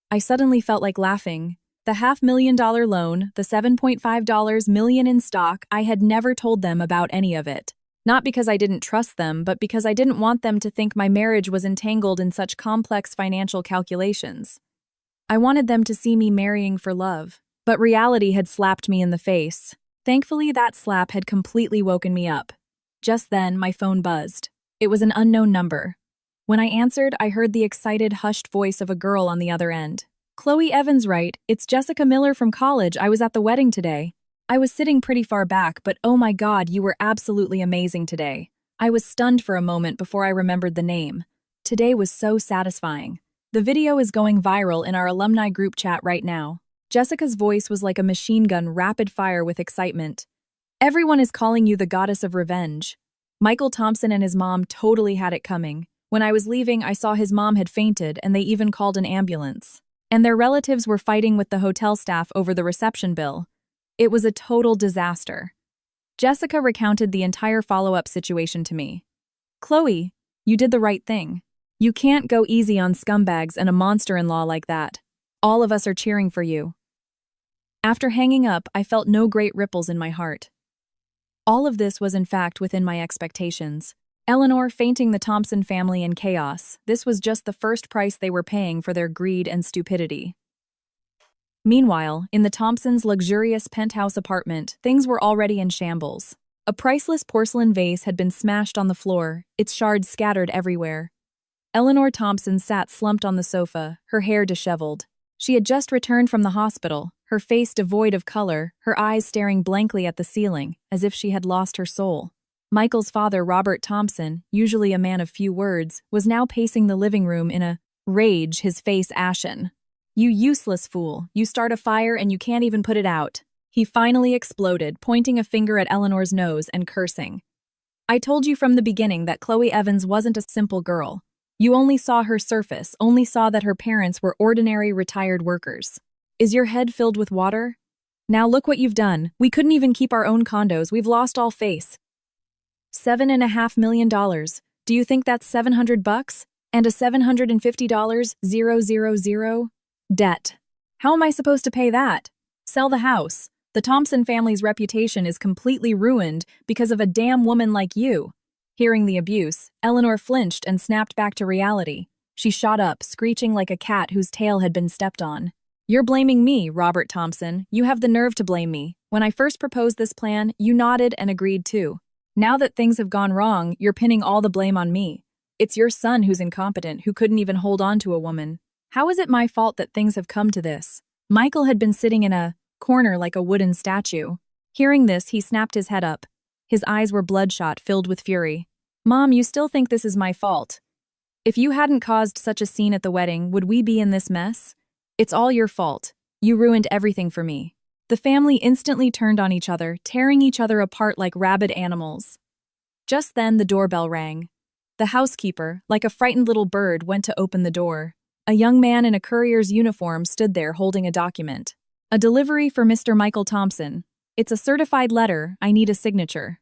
I suddenly felt like laughing. The $500,000 loan, the $7.5 million in stock, I had never told them about any of it. Not because I didn't trust them, but because I didn't want them to think my marriage was entangled in such complex financial calculations. I wanted them to see me marrying for love. But reality had slapped me in the face. Thankfully, that slap had completely woken me up. Just then, my phone buzzed. It was an unknown number. When I answered, I heard the excited, hushed voice of a girl on the other end. "Chloe Evans, right? It's Jessica Miller from college. I was at the wedding today." I was sitting pretty far back, but oh my God, you were absolutely amazing today. I was stunned for a moment before I remembered the name. Today was so satisfying. The video is going viral in our alumni group chat right now. Jessica's voice was like a machine gun, rapid fire with excitement. "Everyone is calling you the goddess of revenge." Michael Thompson and his mom totally had it coming. When I was leaving, I saw his mom had fainted and they even called an ambulance. And their relatives were fighting with the hotel staff over the reception bill. It was a total disaster. Jessica recounted the entire follow-up situation to me. "Chloe, you did the right thing. You can't go easy on scumbags and a monster-in-law like that. All of us are cheering for you." After hanging up, I felt no great ripples in my heart. All of this was in fact within my expectations. Eleanor fainting, the Thompson family in chaos. This was just the first price they were paying for their greed and stupidity. Meanwhile, in the Thompsons' luxurious penthouse apartment, things were already in shambles. A priceless porcelain vase had been smashed on the floor, its shards scattered everywhere. Eleanor Thompson sat slumped on the sofa, her hair disheveled. She had just returned from the hospital, her face devoid of color, her eyes staring blankly at the ceiling, as if she had lost her soul. Michael's father, Robert Thompson, usually a man of few words, was now pacing the living room in a rage, his face ashen. "You useless fool, you start a fire and you can't even put it out." He finally exploded, pointing a finger at Eleanor's nose and cursing. "I told you from the beginning that Chloe Evans wasn't a simple girl. You only saw her surface, only saw that her parents were ordinary retired workers. Is your head filled with water? Now look what you've done. We couldn't even keep our own condos. We've lost all face. $7.5 million. Do you think that's $700? And a $750,000 debt. How am I supposed to pay that? Sell the house. The Thompson family's reputation is completely ruined because of a damn woman like you." Hearing the abuse, Eleanor flinched and snapped back to reality. She shot up, screeching like a cat whose tail had been stepped on. "You're blaming me, Robert Thompson. You have the nerve to blame me. When I first proposed this plan, you nodded and agreed too. Now that things have gone wrong, you're pinning all the blame on me. It's your son who's incompetent, who couldn't even hold on to a woman. How is it my fault that things have come to this?" Michael had been sitting in a corner like a wooden statue. Hearing this, he snapped his head up. His eyes were bloodshot, filled with fury. "Mom, you still think this is my fault? If you hadn't caused such a scene at the wedding, would we be in this mess? It's all your fault. You ruined everything for me." The family instantly turned on each other, tearing each other apart like rabid animals. Just then, the doorbell rang. The housekeeper, like a frightened little bird, went to open the door. A young man in a courier's uniform stood there holding a document. "A delivery for Mr. Michael Thompson. It's a certified letter. I need a signature."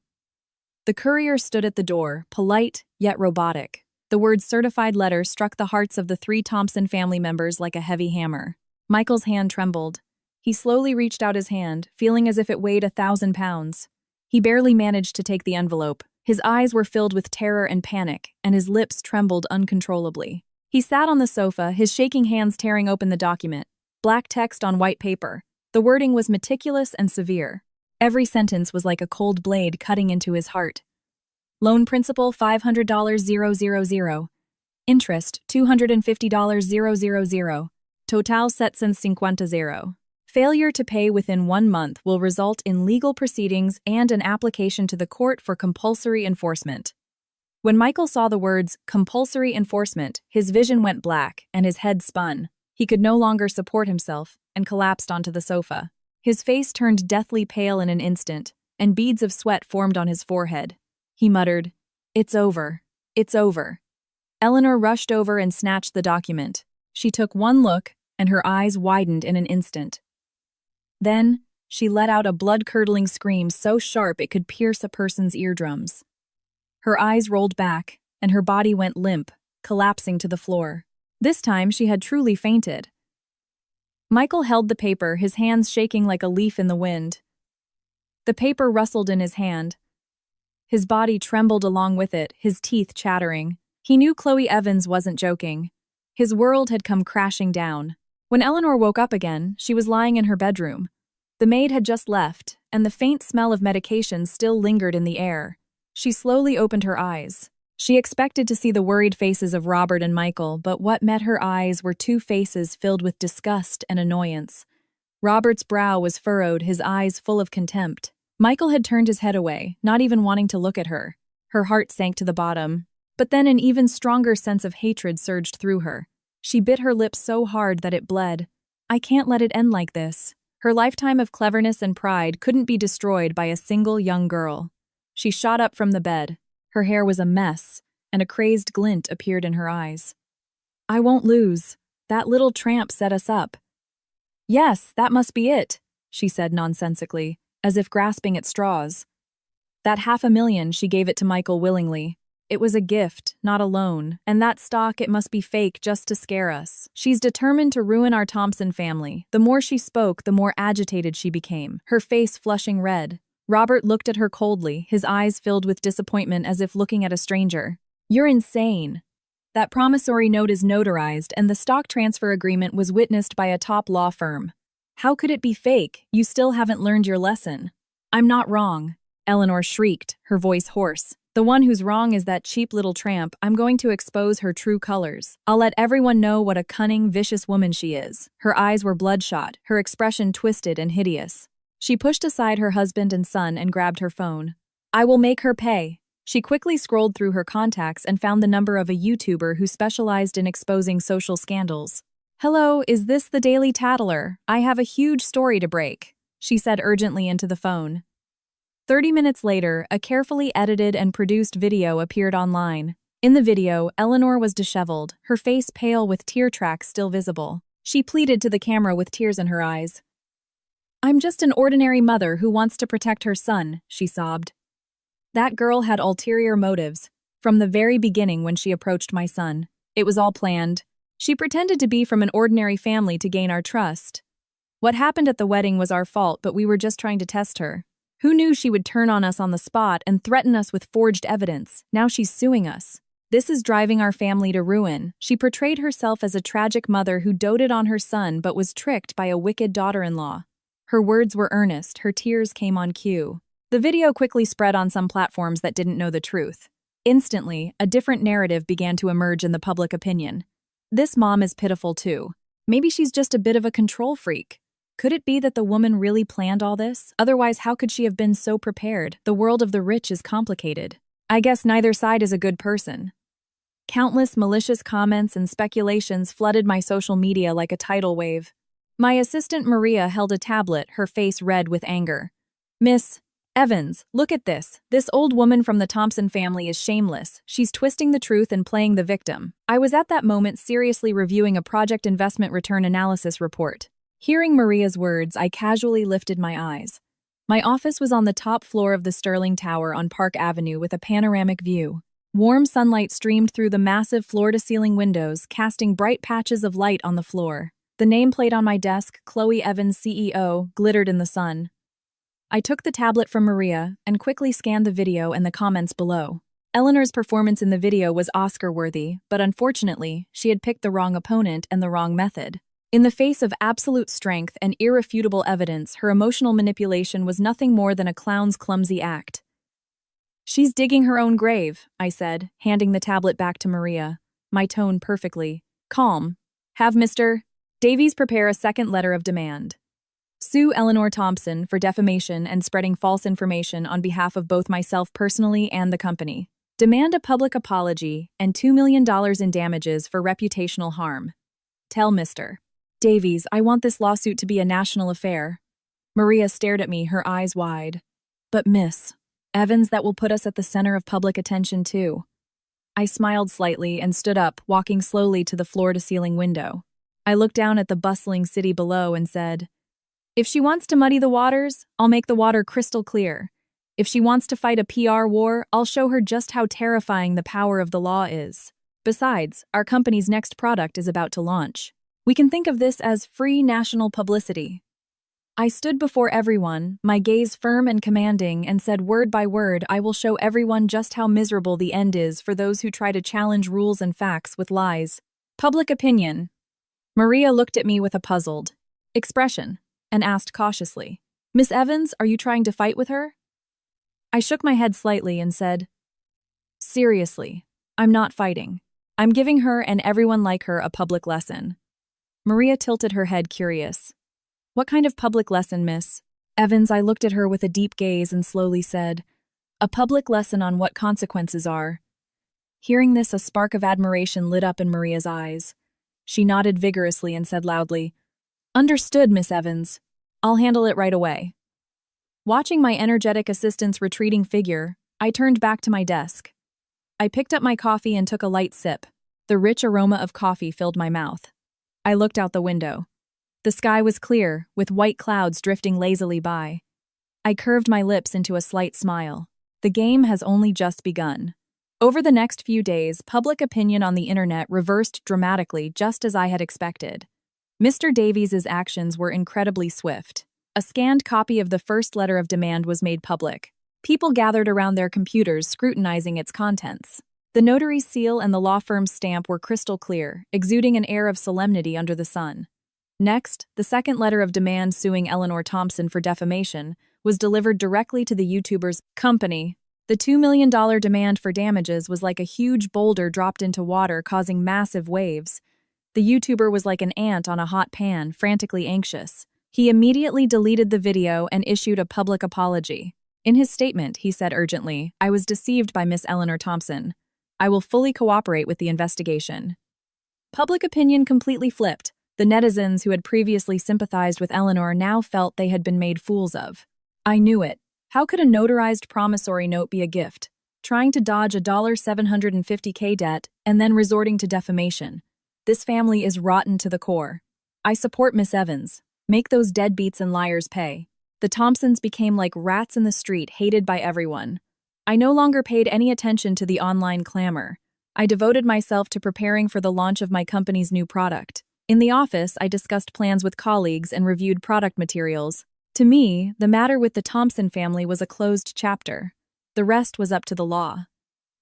The courier stood at the door, polite yet robotic. The word certified letter struck the hearts of the 3 Thompson family members like a heavy hammer. Michael's hand trembled. He slowly reached out his hand, feeling as if it weighed 1,000 pounds. He barely managed to take the envelope. His eyes were filled with terror and panic, and his lips trembled uncontrollably. He sat on the sofa, his shaking hands tearing open the document. Black text on white paper. The wording was meticulous and severe. Every sentence was like a cold blade cutting into his heart. Loan principal $500,000. Interest $250,000. Total $750,000. Failure to pay within 1 month will result in legal proceedings and an application to the court for compulsory enforcement. When Michael saw the words compulsory enforcement, his vision went black and his head spun. He could no longer support himself and collapsed onto the sofa. His face turned deathly pale in an instant, and beads of sweat formed on his forehead. He muttered, "It's over. It's over." Eleanor rushed over and snatched the document. She took one look, and her eyes widened in an instant. Then, she let out a blood-curdling scream so sharp it could pierce a person's eardrums. Her eyes rolled back, and her body went limp, collapsing to the floor. This time, she had truly fainted. Michael held the paper, his hands shaking like a leaf in the wind. The paper rustled in his hand. His body trembled along with it, his teeth chattering. He knew Chloe Evans wasn't joking. His world had come crashing down. When Eleanor woke up again, she was lying in her bedroom. The maid had just left, and the faint smell of medication still lingered in the air. She slowly opened her eyes. She expected to see the worried faces of Robert and Michael, but what met her eyes were two faces filled with disgust and annoyance. Robert's brow was furrowed, his eyes full of contempt. Michael had turned his head away, not even wanting to look at her. Her heart sank to the bottom. But then an even stronger sense of hatred surged through her. She bit her lip so hard that it bled. I can't let it end like this. Her lifetime of cleverness and pride couldn't be destroyed by a single young girl. She shot up from the bed. Her hair was a mess, and a crazed glint appeared in her eyes. I won't lose. That little tramp set us up. Yes, that must be it, she said nonsensically, as if grasping at straws. That $500,000, she gave it to Michael willingly. It was a gift, not a loan, and that stock, it must be fake just to scare us. She's determined to ruin our Thompson family. The more she spoke, the more agitated she became, her face flushing red. Robert looked at her coldly, his eyes filled with disappointment as if looking at a stranger. You're insane. That promissory note is notarized, and the stock transfer agreement was witnessed by a top law firm. How could it be fake? You still haven't learned your lesson. I'm not wrong, Eleanor shrieked, her voice hoarse. The one who's wrong is that cheap little tramp. I'm going to expose her true colors. I'll let everyone know what a cunning, vicious woman she is. Her eyes were bloodshot, her expression twisted and hideous. She pushed aside her husband and son and grabbed her phone. I will make her pay. She quickly scrolled through her contacts and found the number of a YouTuber who specialized in exposing social scandals. Hello, is this the Daily Tattler? I have a huge story to break, she said urgently into the phone. 30 minutes later, a carefully edited and produced video appeared online. In the video, Eleanor was disheveled, her face pale with tear tracks still visible. She pleaded to the camera with tears in her eyes. I'm just an ordinary mother who wants to protect her son, she sobbed. That girl had ulterior motives. From the very beginning when she approached my son, it was all planned. She pretended to be from an ordinary family to gain our trust. What happened at the wedding was our fault, but we were just trying to test her. Who knew she would turn on us on the spot and threaten us with forged evidence? Now she's suing us. This is driving our family to ruin. She portrayed herself as a tragic mother who doted on her son but was tricked by a wicked daughter-in-law. Her words were earnest, her tears came on cue. The video quickly spread on some platforms that didn't know the truth. Instantly, a different narrative began to emerge in the public opinion. This mom is pitiful too. Maybe she's just a bit of a control freak. Could it be that the woman really planned all this? Otherwise, how could she have been so prepared? The world of the rich is complicated. I guess neither side is a good person. Countless malicious comments and speculations flooded my social media like a tidal wave. My assistant Maria held a tablet, her face red with anger. Miss Evans, look at this. This old woman from the Thompson family is shameless. She's twisting the truth and playing the victim. I was at that moment seriously reviewing a project investment return analysis report. Hearing Maria's words, I casually lifted my eyes. My office was on the top floor of the Sterling Tower on Park Avenue with a panoramic view. Warm sunlight streamed through the massive floor-to-ceiling windows, casting bright patches of light on the floor. The nameplate on my desk, Chloe Evans, CEO, glittered in the sun. I took the tablet from Maria and quickly scanned the video and the comments below. Eleanor's performance in the video was Oscar-worthy, but unfortunately, she had picked the wrong opponent and the wrong method. In the face of absolute strength and irrefutable evidence, her emotional manipulation was nothing more than a clown's clumsy act. "She's digging her own grave," I said, handing the tablet back to Maria, my tone perfectly calm. "Have Mr. Davies prepare a second letter of demand. Sue Eleanor Thompson for defamation and spreading false information on behalf of both myself personally and the company. Demand a public apology and $2 million in damages for reputational harm. Tell Mr. Davies I want this lawsuit to be a national affair." Maria stared at me, her eyes wide. "But Miss Evans, that will put us at the center of public attention too." I smiled slightly and stood up, walking slowly to the floor-to-ceiling window. I looked down at the bustling city below and said, "If she wants to muddy the waters, I'll make the water crystal clear. If she wants to fight a PR war, I'll show her just how terrifying the power of the law is. Besides, our company's next product is about to launch. We can think of this as free national publicity." I stood before everyone, my gaze firm and commanding, and said word by word, "I will show everyone just how miserable the end is for those who try to challenge rules and facts with lies." Public opinion. Maria looked at me with a puzzled expression and asked cautiously, "Miss Evans, are you trying to fight with her?" I shook my head slightly and said, "Seriously, I'm not fighting. I'm giving her and everyone like her a public lesson." Maria tilted her head, curious. "What kind of public lesson, Miss Evans?" I looked at her with a deep gaze and slowly said, "A public lesson on what consequences are." Hearing this, a spark of admiration lit up in Maria's eyes. She nodded vigorously and said loudly, "Understood, Miss Evans. I'll handle it right away." Watching my energetic assistant's retreating figure, I turned back to my desk. I picked up my coffee and took a light sip. The rich aroma of coffee filled my mouth. I looked out the window. The sky was clear, with white clouds drifting lazily by. I curved my lips into a slight smile. The game has only just begun. Over the next few days, public opinion on the internet reversed dramatically, just as I had expected. Mr. Davies' actions were incredibly swift. A scanned copy of the first letter of demand was made public. People gathered around their computers, scrutinizing its contents. The notary's seal and the law firm's stamp were crystal clear, exuding an air of solemnity under the sun. Next, the second letter of demand suing Eleanor Thompson for defamation was delivered directly to the YouTuber's company. The $2 million demand for damages was like a huge boulder dropped into water, causing massive waves. The YouTuber was like an ant on a hot pan, frantically anxious. He immediately deleted the video and issued a public apology. In his statement, he said urgently, "I was deceived by Miss Eleanor Thompson. I will fully cooperate with the investigation." Public opinion completely flipped. The netizens who had previously sympathized with Eleanor now felt they had been made fools of. I knew it. How could a notarized promissory note be a gift? Trying to dodge a $750K debt and then resorting to defamation. This family is rotten to the core. I support Miss Evans. Make those deadbeats and liars pay. The Thompsons became like rats in the street, hated by everyone. I no longer paid any attention to the online clamor. I devoted myself to preparing for the launch of my company's new product. In the office, I discussed plans with colleagues and reviewed product materials. To me, the matter with the Thompson family was a closed chapter. The rest was up to the law.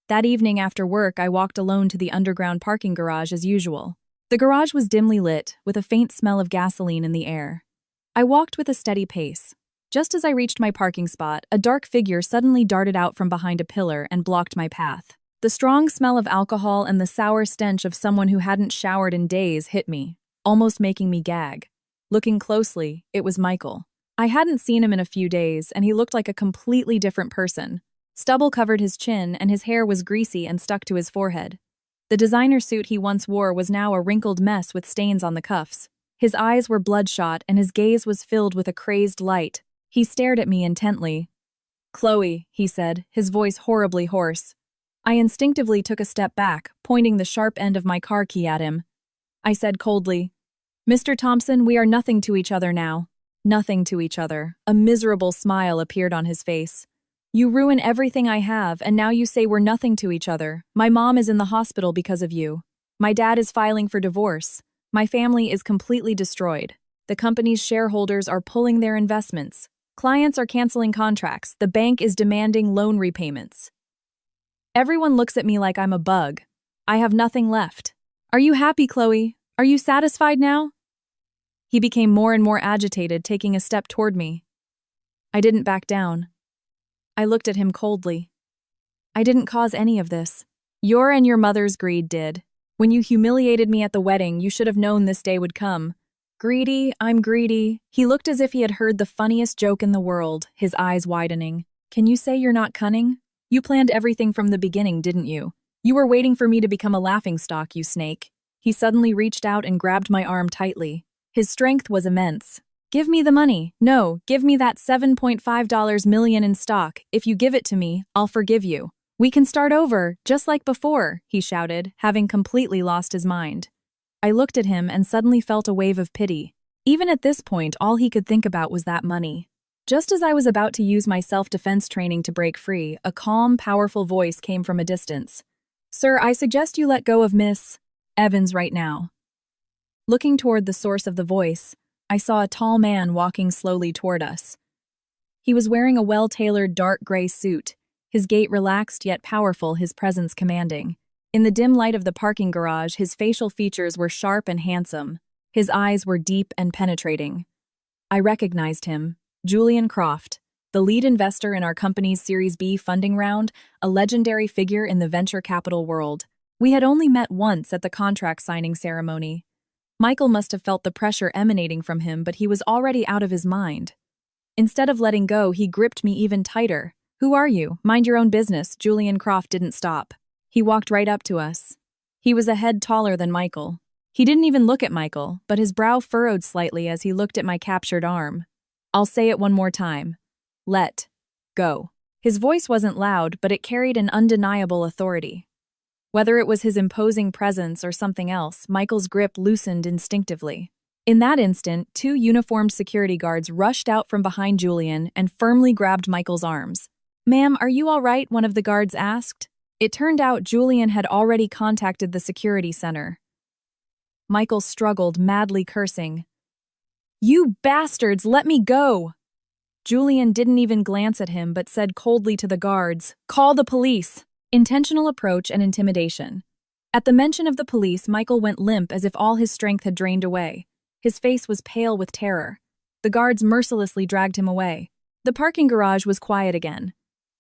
That evening after work, I walked alone to the underground parking garage as usual. The garage was dimly lit, with a faint smell of gasoline in the air. I walked with a steady pace. Just as I reached my parking spot, a dark figure suddenly darted out from behind a pillar and blocked my path. The strong smell of alcohol and the sour stench of someone who hadn't showered in days hit me, almost making me gag. Looking closely, it was Michael. I hadn't seen him in a few days, and he looked like a completely different person. Stubble covered his chin, and his hair was greasy and stuck to his forehead. The designer suit he once wore was now a wrinkled mess with stains on the cuffs. His eyes were bloodshot, and his gaze was filled with a crazed light. He stared at me intently. "Chloe," he said, his voice horribly hoarse. I instinctively took a step back, pointing the sharp end of my car key at him. I said coldly, "Mr. Thompson, we are nothing to each other now." Nothing to each other. A miserable smile appeared on his face. "You ruin everything I have, and now you say we're nothing to each other. My mom is in the hospital because of you. My dad is filing for divorce. My family is completely destroyed. The company's shareholders are pulling their investments. Clients are canceling contracts. The bank is demanding loan repayments. Everyone looks at me like I'm a bug. I have nothing left. Are you happy, Chloe? Are you satisfied now?" He became more and more agitated, taking a step toward me. I didn't back down. I looked at him coldly. I didn't cause any of this. Your and your mother's greed did. When you humiliated me at the wedding, you should have known this day would come. Greedy, I'm greedy. He looked as if he had heard the funniest joke in the world, his eyes widening. Can you say you're not cunning? You planned everything from the beginning, didn't you? You were waiting for me to become a laughingstock, you snake. He suddenly reached out and grabbed my arm tightly. His strength was immense. Give me the money. No, give me that $7.5 million in stock. If you give it to me, I'll forgive you. We can start over, just like before, he shouted, having completely lost his mind. I looked at him and suddenly felt a wave of pity. Even at this point, all he could think about was that money. Just as I was about to use my self-defense training to break free, a calm, powerful voice came from a distance. Sir, I suggest you let go of Miss Evans right now. Looking toward the source of the voice, I saw a tall man walking slowly toward us. He was wearing a well-tailored dark gray suit, his gait relaxed yet powerful, his presence commanding. In the dim light of the parking garage, his facial features were sharp and handsome. His eyes were deep and penetrating. I recognized him, Julian Croft, the lead investor in our company's Series B funding round, a legendary figure in the venture capital world. We had only met once at the contract signing ceremony. Michael must have felt the pressure emanating from him, but he was already out of his mind. Instead of letting go, he gripped me even tighter. Who are you? Mind your own business. Julian Croft didn't stop. He walked right up to us. He was a head taller than Michael. He didn't even look at Michael, but his brow furrowed slightly as he looked at my captured arm. I'll say it one more time. Let go. His voice wasn't loud, but it carried an undeniable authority. Whether it was his imposing presence or something else, Michael's grip loosened instinctively. In that instant, two uniformed security guards rushed out from behind Julian and firmly grabbed Michael's arms. Ma'am, are you all right? One of the guards asked. It turned out Julian had already contacted the security center. Michael struggled, madly cursing. You bastards, let me go! Julian didn't even glance at him but said coldly to the guards, Call the police! Intentional approach and intimidation. At the mention of the police, Michael went limp as if all his strength had drained away. His face was pale with terror. The guards mercilessly dragged him away. The parking garage was quiet again.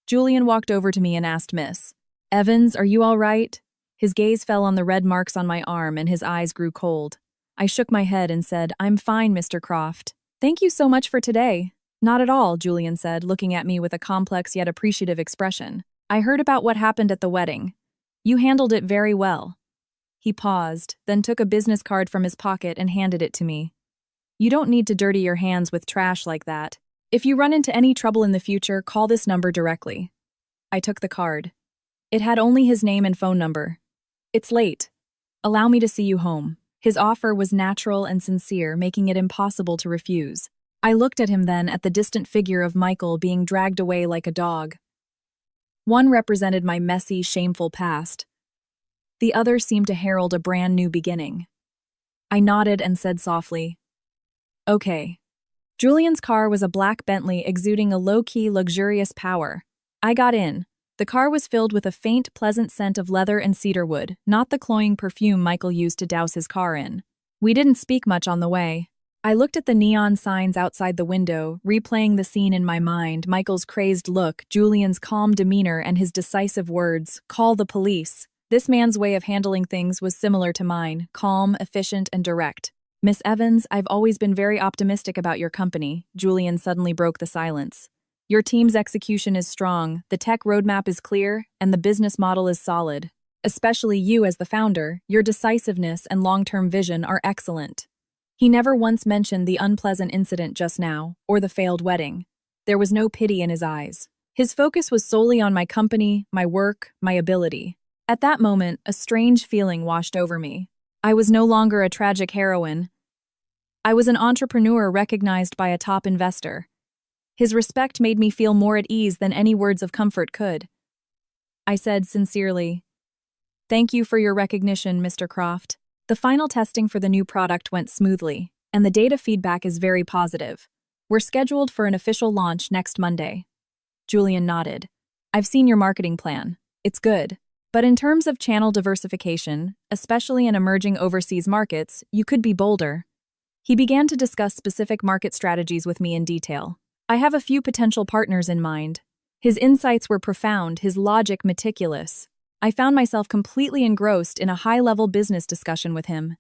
Julian walked over to me and asked Miss Evans, are you all right? His gaze fell on the red marks on my arm and his eyes grew cold. I shook my head and said, I'm fine, Mr. Croft. Thank you so much for today. Not at all, Julian said, looking at me with a complex yet appreciative expression. I heard about what happened at the wedding. You handled it very well. He paused, then took a business card from his pocket and handed it to me. You don't need to dirty your hands with trash like that. If you run into any trouble in the future, call this number directly. I took the card. It had only his name and phone number. It's late. Allow me to see you home. His offer was natural and sincere, making it impossible to refuse. I looked at him then at the distant figure of Michael being dragged away like a dog. One represented my messy, shameful past. The other seemed to herald a brand new beginning. I nodded and said softly, Okay. Julian's car was a black Bentley exuding a low-key, luxurious power. I got in. The car was filled with a faint, pleasant scent of leather and cedarwood, not the cloying perfume Michael used to douse his car in. We didn't speak much on the way. I looked at the neon signs outside the window, replaying the scene in my mind, Michael's crazed look, Julian's calm demeanor, and his decisive words, call the police. This man's way of handling things was similar to mine, calm, efficient, and direct. Miss Evans, I've always been very optimistic about your company. Julian suddenly broke the silence. Your team's execution is strong, the tech roadmap is clear, and the business model is solid. Especially you as the founder, your decisiveness and long-term vision are excellent. He never once mentioned the unpleasant incident just now, or the failed wedding. There was no pity in his eyes. His focus was solely on my company, my work, my ability. At that moment, a strange feeling washed over me. I was no longer a tragic heroine. I was an entrepreneur recognized by a top investor. His respect made me feel more at ease than any words of comfort could. I said sincerely, Thank you for your recognition, Mr. Croft. The final testing for the new product went smoothly, and the data feedback is very positive. We're scheduled for an official launch next Monday. Julian nodded. I've seen your marketing plan. It's good. But in terms of channel diversification, especially in emerging overseas markets, you could be bolder. He began to discuss specific market strategies with me in detail. I have a few potential partners in mind. His insights were profound, his logic meticulous. I found myself completely engrossed in a high-level business discussion with him.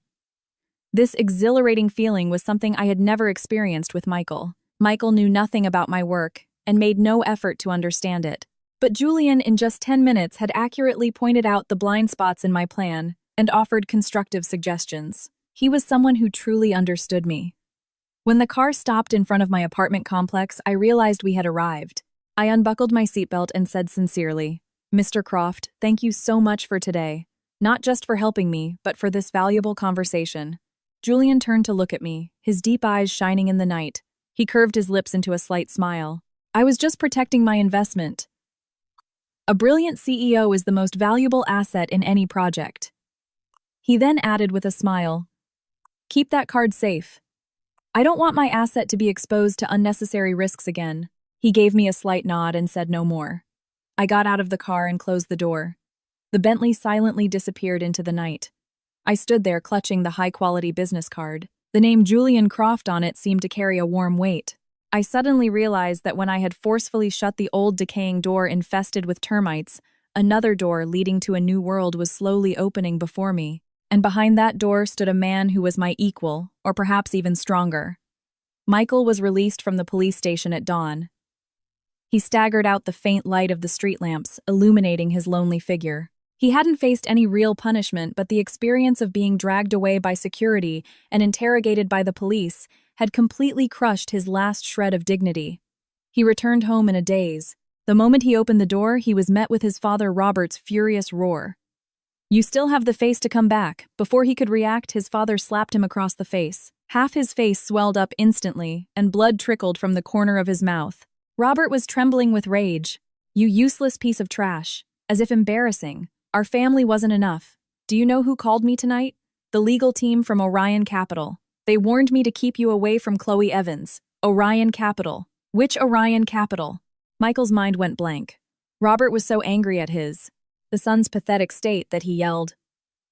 This exhilarating feeling was something I had never experienced with Michael. Michael knew nothing about my work and made no effort to understand it. But Julian, in just 10 minutes, had accurately pointed out the blind spots in my plan and offered constructive suggestions. He was someone who truly understood me. When the car stopped in front of my apartment complex, I realized we had arrived. I unbuckled my seatbelt and said sincerely, "Mr. Croft, thank you so much for today. Not just for helping me, but for this valuable conversation." Julian turned to look at me, his deep eyes shining in the night. He curved his lips into a slight smile. "I was just protecting my investment. A brilliant CEO is the most valuable asset in any project." He then added with a smile, "Keep that card safe. I don't want my asset to be exposed to unnecessary risks again." He gave me a slight nod and said no more. I got out of the car and closed the door. The Bentley silently disappeared into the night. I stood there clutching the high-quality business card. The name Julian Croft on it seemed to carry a warm weight. I suddenly realized that when I had forcefully shut the old decaying door infested with termites, another door leading to a new world was slowly opening before me. And behind that door stood a man who was my equal, or perhaps even stronger. Michael was released from the police station at dawn. He staggered out the faint light of the street lamps, illuminating his lonely figure. He hadn't faced any real punishment, but the experience of being dragged away by security and interrogated by the police had completely crushed his last shred of dignity. He returned home in a daze. The moment he opened the door, he was met with his father Robert's furious roar. "You still have the face to come back." Before he could react, his father slapped him across the face. Half his face swelled up instantly, and blood trickled from the corner of his mouth. Robert was trembling with rage. "You useless piece of trash." As if embarrassing. "Our family wasn't enough. Do you know who called me tonight? The legal team from Orion Capital. They warned me to keep you away from Chloe Evans." Orion Capital. Which Orion Capital? Michael's mind went blank. Robert was so angry at the son's pathetic state that he yelled,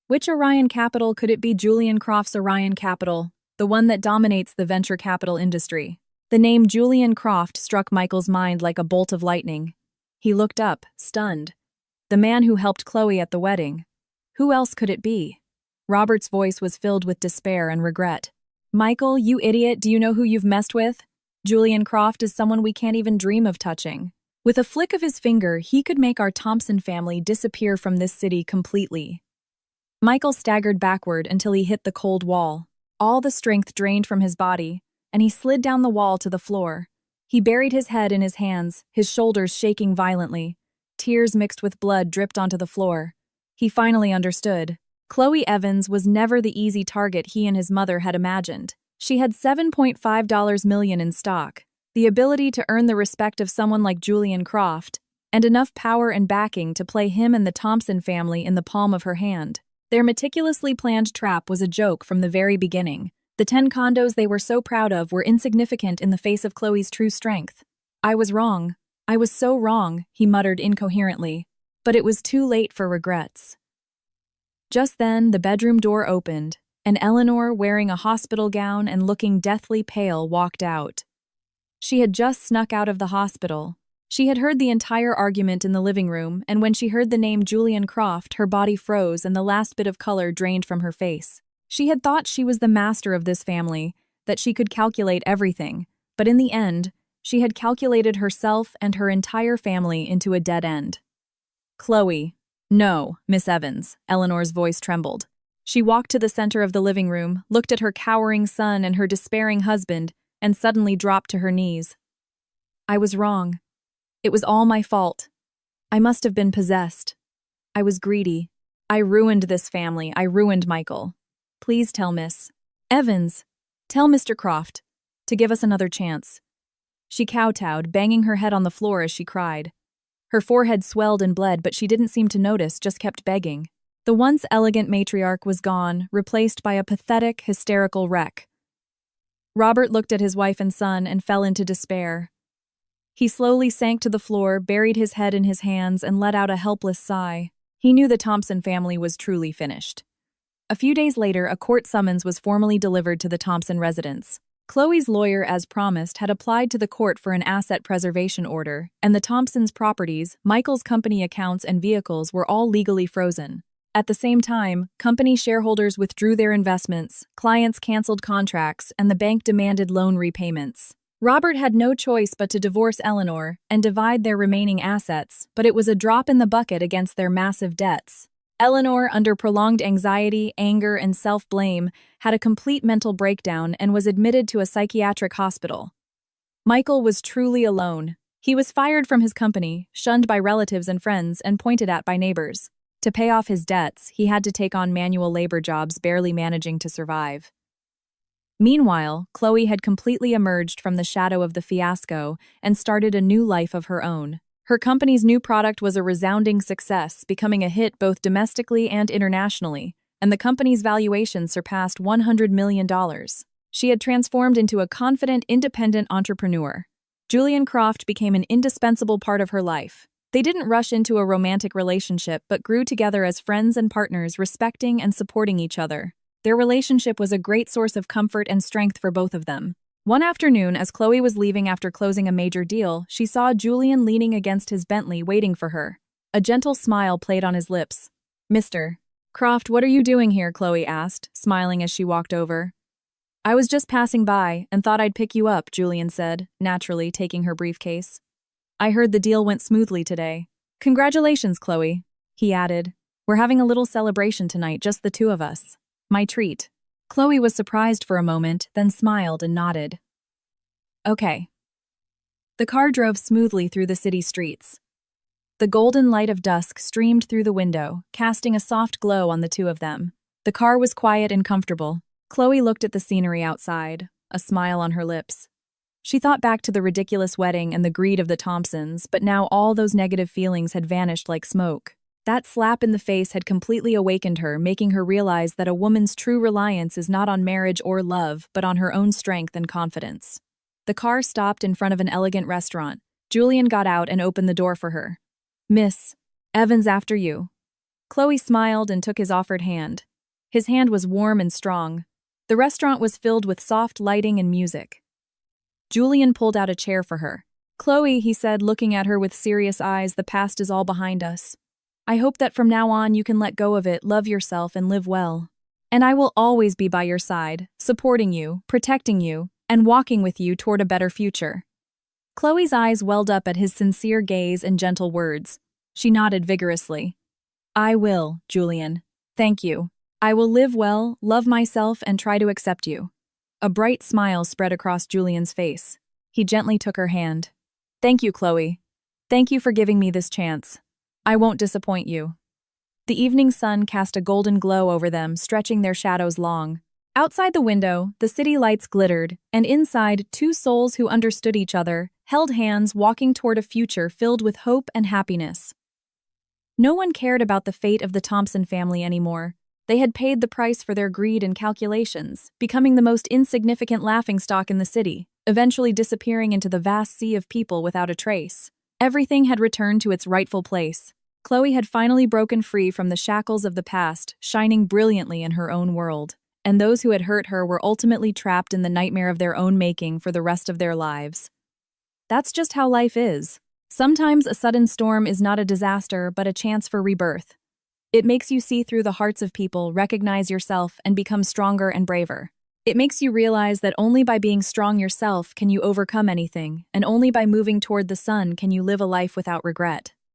"Which Orion Capital? Could it be Julian Croft's Orion Capital, the one that dominates the venture capital industry?" The name Julian Croft struck Michael's mind like a bolt of lightning. He looked up, stunned. The man who helped Chloe at the wedding. Who else could it be? Robert's voice was filled with despair and regret. "Michael, you idiot, do you know who you've messed with? Julian Croft is someone we can't even dream of touching. With a flick of his finger, he could make our Thompson family disappear from this city completely." Michael staggered backward until he hit the cold wall. All the strength drained from his body, and he slid down the wall to the floor. He buried his head in his hands, his shoulders shaking violently. Tears mixed with blood dripped onto the floor. He finally understood. Chloe Evans was never the easy target he and his mother had imagined. She had $7.5 million in stock, the ability to earn the respect of someone like Julian Croft, and enough power and backing to play him and the Thompson family in the palm of her hand. Their meticulously planned trap was a joke from the very beginning. The 10 condos they were so proud of were insignificant in the face of Chloe's true strength. "I was wrong. I was so wrong," he muttered incoherently. But it was too late for regrets. Just then, the bedroom door opened, and Eleanor, wearing a hospital gown and looking deathly pale, walked out. She had just snuck out of the hospital. She had heard the entire argument in the living room, and when she heard the name Julian Croft, her body froze and the last bit of color drained from her face. She had thought she was the master of this family, that she could calculate everything, but in the end, she had calculated herself and her entire family into a dead end. "Chloe." "No, Miss Evans." Eleanor's voice trembled. She walked to the center of the living room, looked at her cowering son and her despairing husband, and suddenly dropped to her knees. "I was wrong. It was all my fault. I must have been possessed. I was greedy. I ruined this family. I ruined Michael. Please tell Miss Evans, tell Mr. Croft, to give us another chance." She kowtowed, banging her head on the floor as she cried. Her forehead swelled and bled, but she didn't seem to notice, just kept begging. The once elegant matriarch was gone, replaced by a pathetic, hysterical wreck. Robert looked at his wife and son and fell into despair. He slowly sank to the floor, buried his head in his hands, and let out a helpless sigh. He knew the Thompson family was truly finished. A few days later, a court summons was formally delivered to the Thompson residence. Chloe's lawyer, as promised, had applied to the court for an asset preservation order, and the Thompsons' properties, Michael's company accounts, and vehicles were all legally frozen. At the same time, company shareholders withdrew their investments, clients canceled contracts, and the bank demanded loan repayments. Robert had no choice but to divorce Eleanor and divide their remaining assets, but it was a drop in the bucket against their massive debts. Eleanor, under prolonged anxiety, anger, and self-blame, had a complete mental breakdown and was admitted to a psychiatric hospital. Michael was truly alone. He was fired from his company, shunned by relatives and friends, and pointed at by neighbors. To pay off his debts, he had to take on manual labor jobs, barely managing to survive. Meanwhile, Chloe had completely emerged from the shadow of the fiasco and started a new life of her own. Her company's new product was a resounding success, becoming a hit both domestically and internationally, and the company's valuation surpassed $100 million. She had transformed into a confident, independent entrepreneur. Julian Croft became an indispensable part of her life. They didn't rush into a romantic relationship but grew together as friends and partners, respecting and supporting each other. Their relationship was a great source of comfort and strength for both of them. One afternoon, as Chloe was leaving after closing a major deal, she saw Julian leaning against his Bentley waiting for her. A gentle smile played on his lips. "Mr. Croft, what are you doing here?" Chloe asked, smiling as she walked over. "I was just passing by and thought I'd pick you up," Julian said, naturally taking her briefcase. "I heard the deal went smoothly today." "Congratulations, Chloe," he added. "We're having a little celebration tonight, just the two of us. My treat." Chloe was surprised for a moment, then smiled and nodded. "Okay." The car drove smoothly through the city streets. The golden light of dusk streamed through the window, casting a soft glow on the two of them. The car was quiet and comfortable. Chloe looked at the scenery outside, a smile on her lips. She thought back to the ridiculous wedding and the greed of the Thompsons, but now all those negative feelings had vanished like smoke. That slap in the face had completely awakened her, making her realize that a woman's true reliance is not on marriage or love, but on her own strength and confidence. The car stopped in front of an elegant restaurant. Julian got out and opened the door for her. "Miss Evans, after you." Chloe smiled and took his offered hand. His hand was warm and strong. The restaurant was filled with soft lighting and music. Julian pulled out a chair for her. "Chloe," he said, looking at her with serious eyes, "the past is all behind us. I hope that from now on you can let go of it, love yourself, and live well. And I will always be by your side, supporting you, protecting you, and walking with you toward a better future." Chloe's eyes welled up at his sincere gaze and gentle words. She nodded vigorously. "I will, Julian. Thank you. I will live well, love myself, and try to accept you." A bright smile spread across Julian's face. He gently took her hand. "Thank you, Chloe. Thank you for giving me this chance. I won't disappoint you." The evening sun cast a golden glow over them, stretching their shadows long. Outside the window, the city lights glittered, and inside, two souls who understood each other held hands, walking toward a future filled with hope and happiness. No one cared about the fate of the Thompson family anymore. They had paid the price for their greed and calculations, becoming the most insignificant laughingstock in the city, eventually disappearing into the vast sea of people without a trace. Everything had returned to its rightful place. Chloe had finally broken free from the shackles of the past, shining brilliantly in her own world. And those who had hurt her were ultimately trapped in the nightmare of their own making for the rest of their lives. That's just how life is. Sometimes a sudden storm is not a disaster, but a chance for rebirth. It makes you see through the hearts of people, recognize yourself, and become stronger and braver. It makes you realize that only by being strong yourself can you overcome anything, and only by moving toward the sun can you live a life without regret.